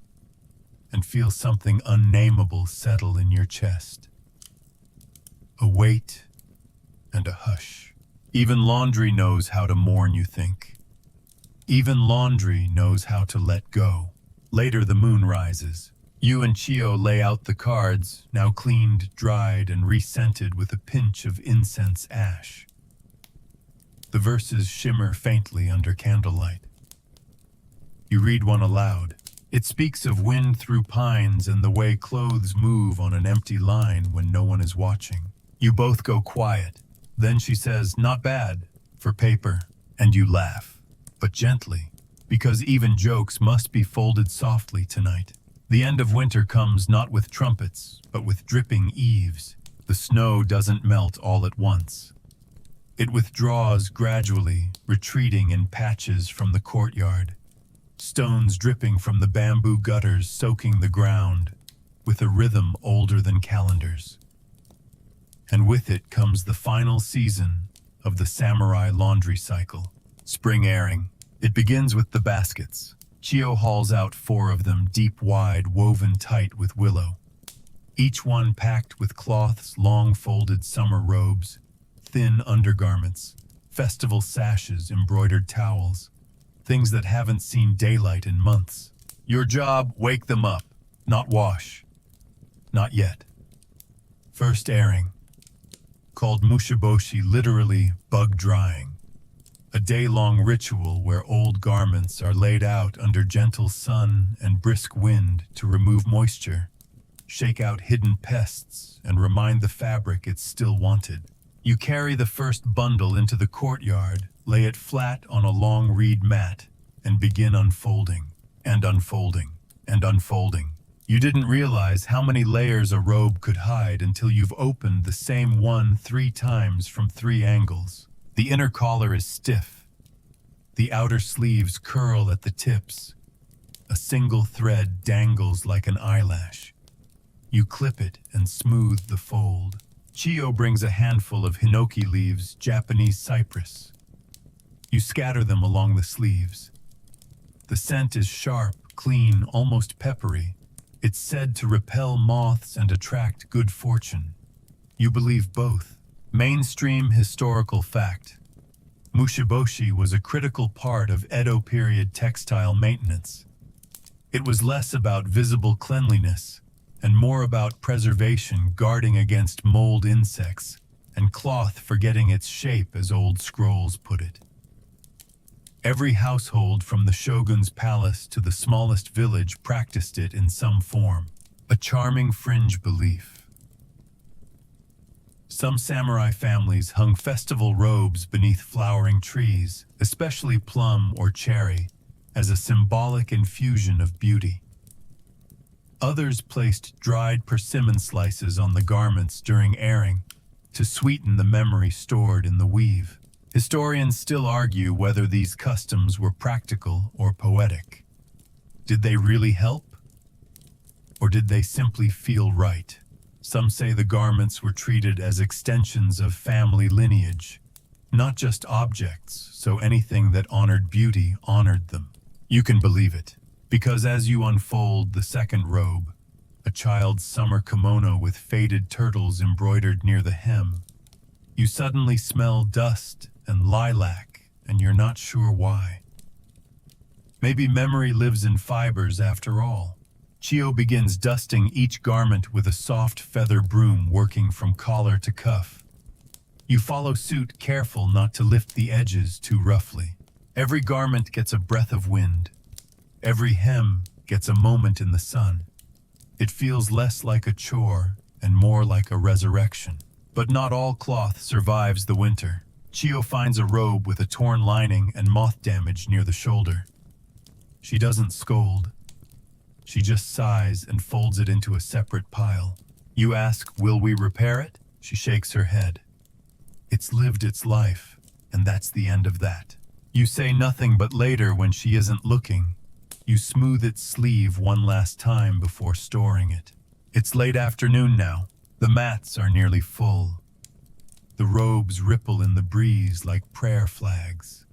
and feel something unnameable settle in your chest. A weight and a hush. Even laundry knows how to mourn, you think. Even laundry knows how to let go. Later the moon rises. You and Chio lay out the cards, now cleaned, dried, and rescented with a pinch of incense ash. The verses shimmer faintly under candlelight. You read one aloud. It speaks of wind through pines and the way clothes move on an empty line when no one is watching. You both go quiet. Then she says, "Not bad, for paper," and you laugh, but gently, because even jokes must be folded softly tonight. The end of winter comes not with trumpets, but with dripping eaves. The snow doesn't melt all at once. It withdraws gradually, retreating in patches from the courtyard. Stones dripping from the bamboo gutters soaking the ground, with a rhythm older than calendars. And with it comes the final season of the samurai laundry cycle, spring airing. It begins with the baskets. Chio hauls out 4 of them, deep wide, woven tight with willow. Each one packed with cloths, long folded summer robes, thin undergarments, festival sashes, embroidered towels, things that haven't seen daylight in months. Your job, wake them up, not wash. Not yet. First airing, called mushiboshi, literally bug drying. A day-long ritual where old garments are laid out under gentle sun and brisk wind to remove moisture, shake out hidden pests, and remind the fabric it's still wanted. You carry the first bundle into the courtyard, lay it flat on a long reed mat, and begin unfolding, and unfolding, and unfolding. You didn't realize how many layers a robe could hide until you've opened the same one 3 times from 3 angles. The inner collar is stiff. The outer sleeves curl at the tips. A single thread dangles like an eyelash. You clip it and smooth the fold. Chio brings a handful of hinoki leaves, Japanese cypress. You scatter them along the sleeves. The scent is sharp, clean, almost peppery. It's said to repel moths and attract good fortune. You believe both. Mainstream historical fact. Mushiboshi was a critical part of Edo period textile maintenance. It was less about visible cleanliness and more about preservation, guarding against mold insects, and cloth forgetting its shape, as old scrolls put it. Every household from the shogun's palace to the smallest village practiced it in some form. A charming fringe belief. Some samurai families hung festival robes beneath flowering trees, especially plum or cherry, as a symbolic infusion of beauty. Others placed dried persimmon slices on the garments during airing to sweeten the memory stored in the weave. Historians still argue whether these customs were practical or poetic. Did they really help? Or did they simply feel right? Some say the garments were treated as extensions of family lineage, not just objects, so anything that honored beauty honored them. You can believe it, because as you unfold the second robe, a child's summer kimono with faded turtles embroidered near the hem, you suddenly smell dust and lilac, and you're not sure why. Maybe memory lives in fibers after all. Chio begins dusting each garment with a soft feather broom working from collar to cuff. You follow suit, careful not to lift the edges too roughly. Every garment gets a breath of wind. Every hem gets a moment in the sun. It feels less like a chore and more like a resurrection. But not all cloth survives the winter. Chio finds a robe with a torn lining and moth damage near the shoulder. She doesn't scold. She just sighs and folds it into a separate pile. You ask, "Will we repair it?" She shakes her head. It's lived its life, and that's the end of that. You say nothing, but later, when she isn't looking, you smooth its sleeve one last time before storing it. It's late afternoon now. The mats are nearly full. The robes ripple in the breeze like prayer flags.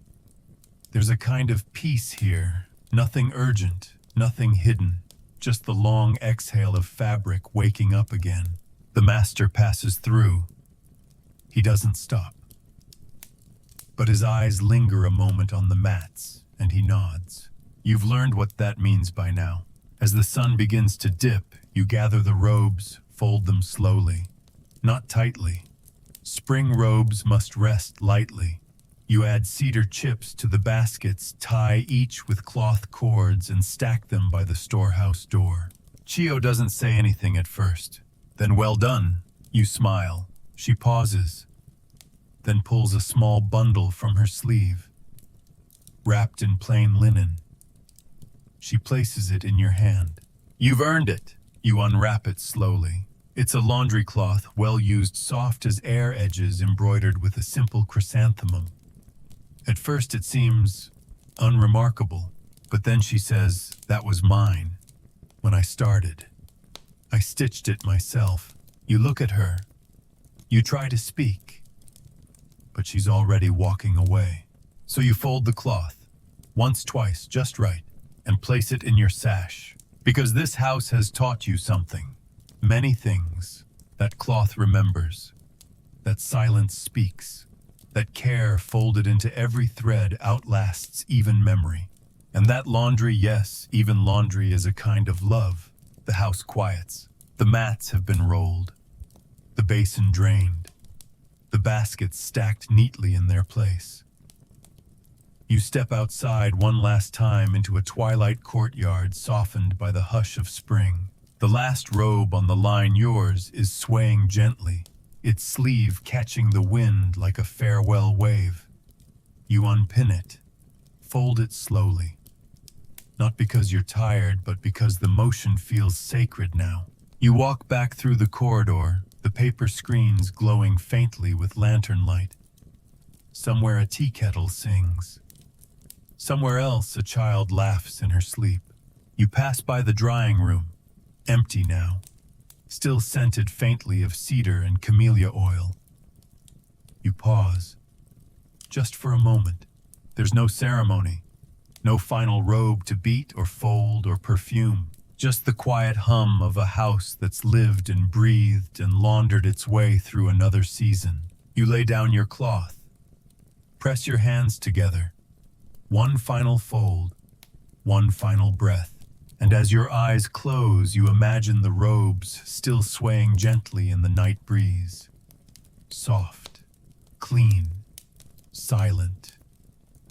There's a kind of peace here, nothing urgent, nothing hidden, just the long exhale of fabric waking up again. The master passes through. He doesn't stop. But his eyes linger a moment on the mats, and he nods. You've learned what that means by now. As the sun begins to dip, you gather the robes, fold them slowly, not tightly. Spring robes must rest lightly. You add cedar chips to the baskets, tie each with cloth cords, and stack them by the storehouse door. Chio doesn't say anything at first. Then, "Well done." You smile. She pauses, then pulls a small bundle from her sleeve, wrapped in plain linen. She places it in your hand. You've earned it. You unwrap it slowly. It's a laundry cloth, well used, soft as air edges, embroidered with a simple chrysanthemum. At first it seems unremarkable, but then she says, "That was mine when I started. I stitched it myself." You look at her. You try to speak, but she's already walking away. So you fold the cloth, once, twice, just right, and place it in your sash. Because this house has taught you something. Many things. That cloth remembers. That silence speaks. That care folded into every thread outlasts even memory. And that laundry, yes, even laundry is a kind of love. The house quiets. The mats have been rolled. The basin drained. The baskets stacked neatly in their place. You step outside one last time into a twilight courtyard softened by the hush of spring. The last robe on the line, yours, is swaying gently, its sleeve catching the wind like a farewell wave. You unpin it, fold it slowly. Not because you're tired, but because the motion feels sacred now. You walk back through the corridor, the paper screens glowing faintly with lantern light. Somewhere a tea kettle sings. Somewhere else a child laughs in her sleep. You pass by the drying room, empty now, still scented faintly of cedar and camellia oil. You pause, just for a moment. There's no ceremony, no final robe to beat or fold or perfume. Just the quiet hum of a house that's lived and breathed and laundered its way through another season. You lay down your cloth, press your hands together. One final fold, one final breath. And as your eyes close, you imagine the robes still swaying gently in the night breeze. Soft, clean, silent,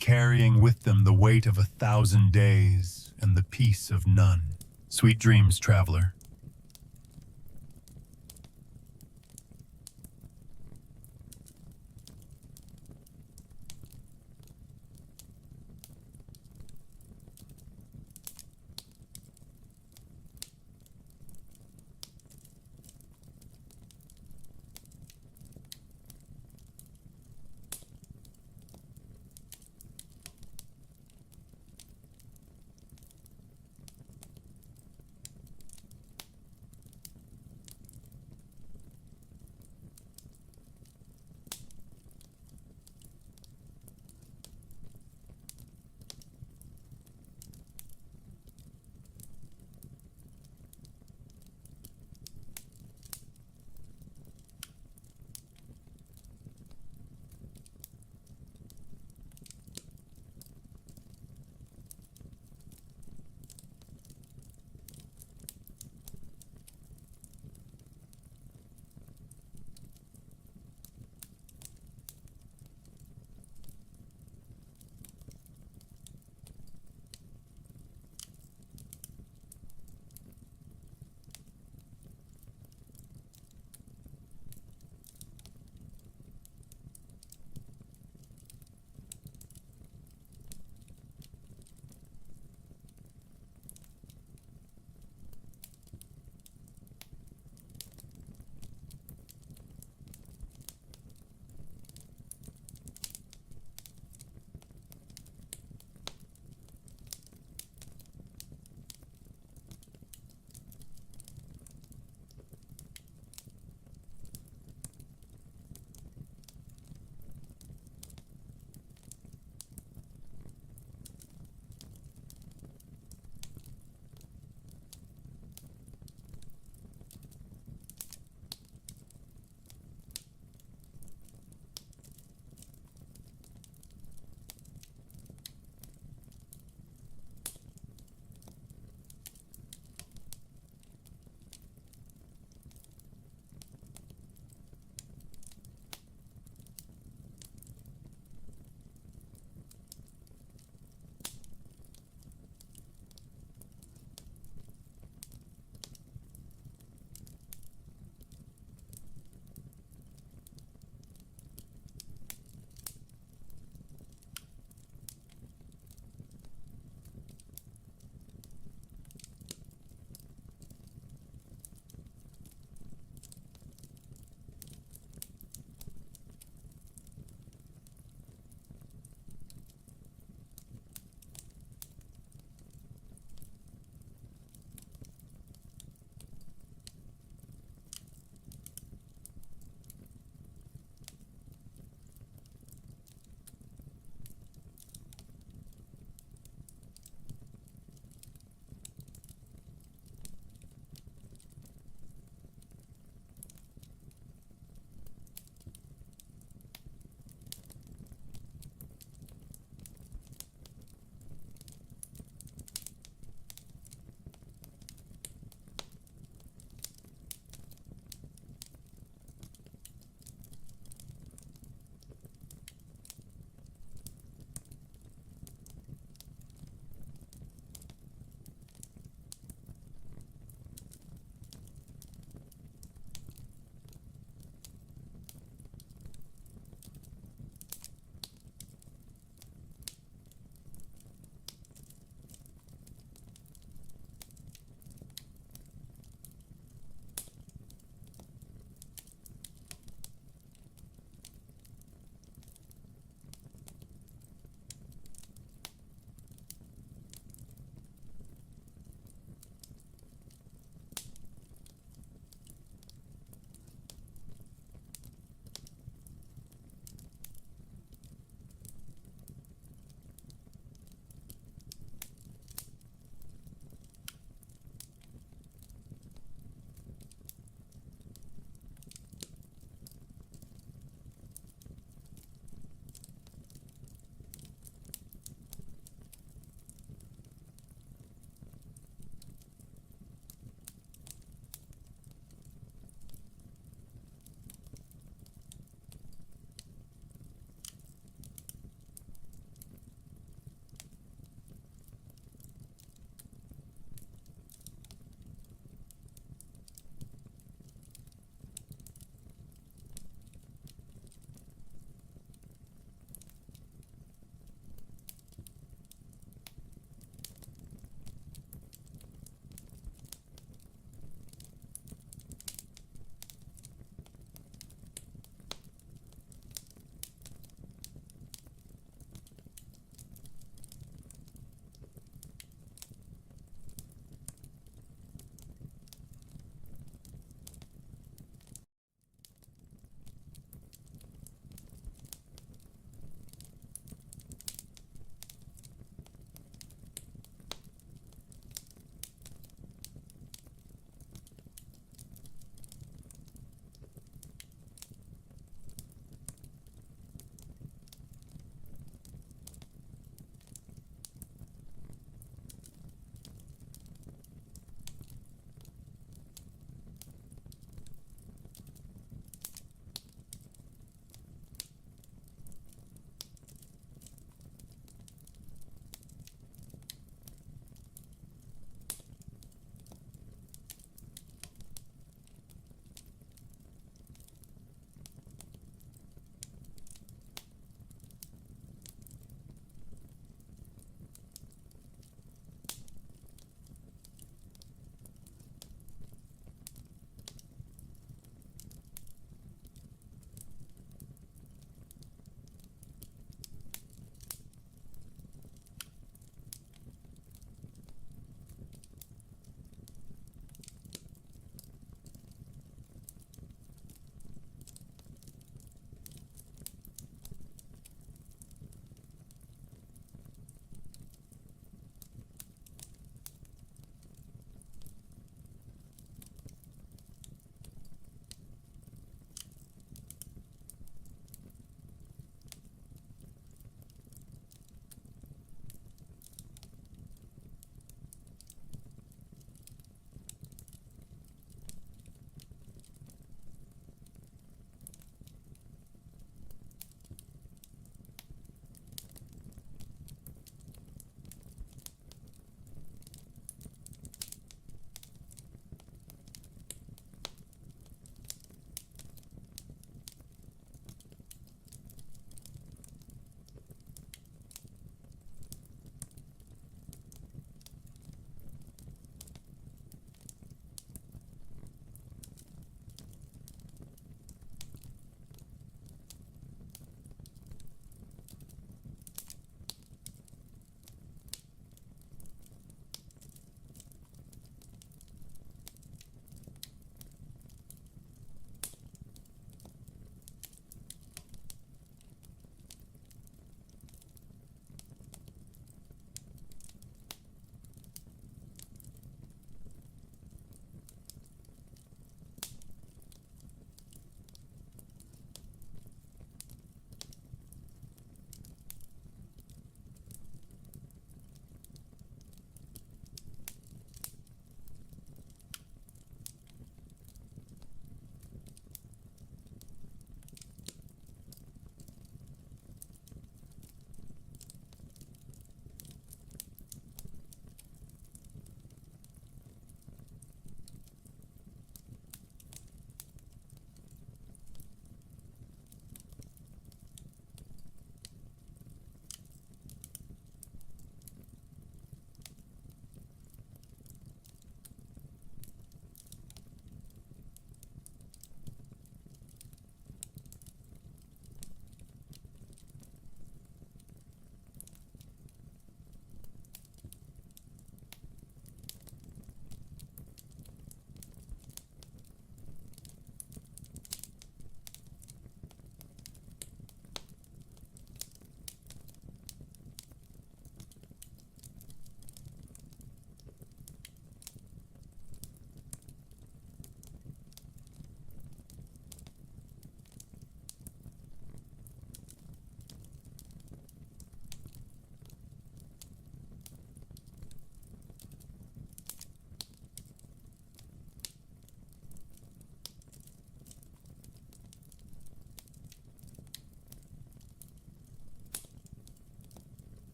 carrying with them the weight of 1,000 days and the peace of none. Sweet dreams, traveler.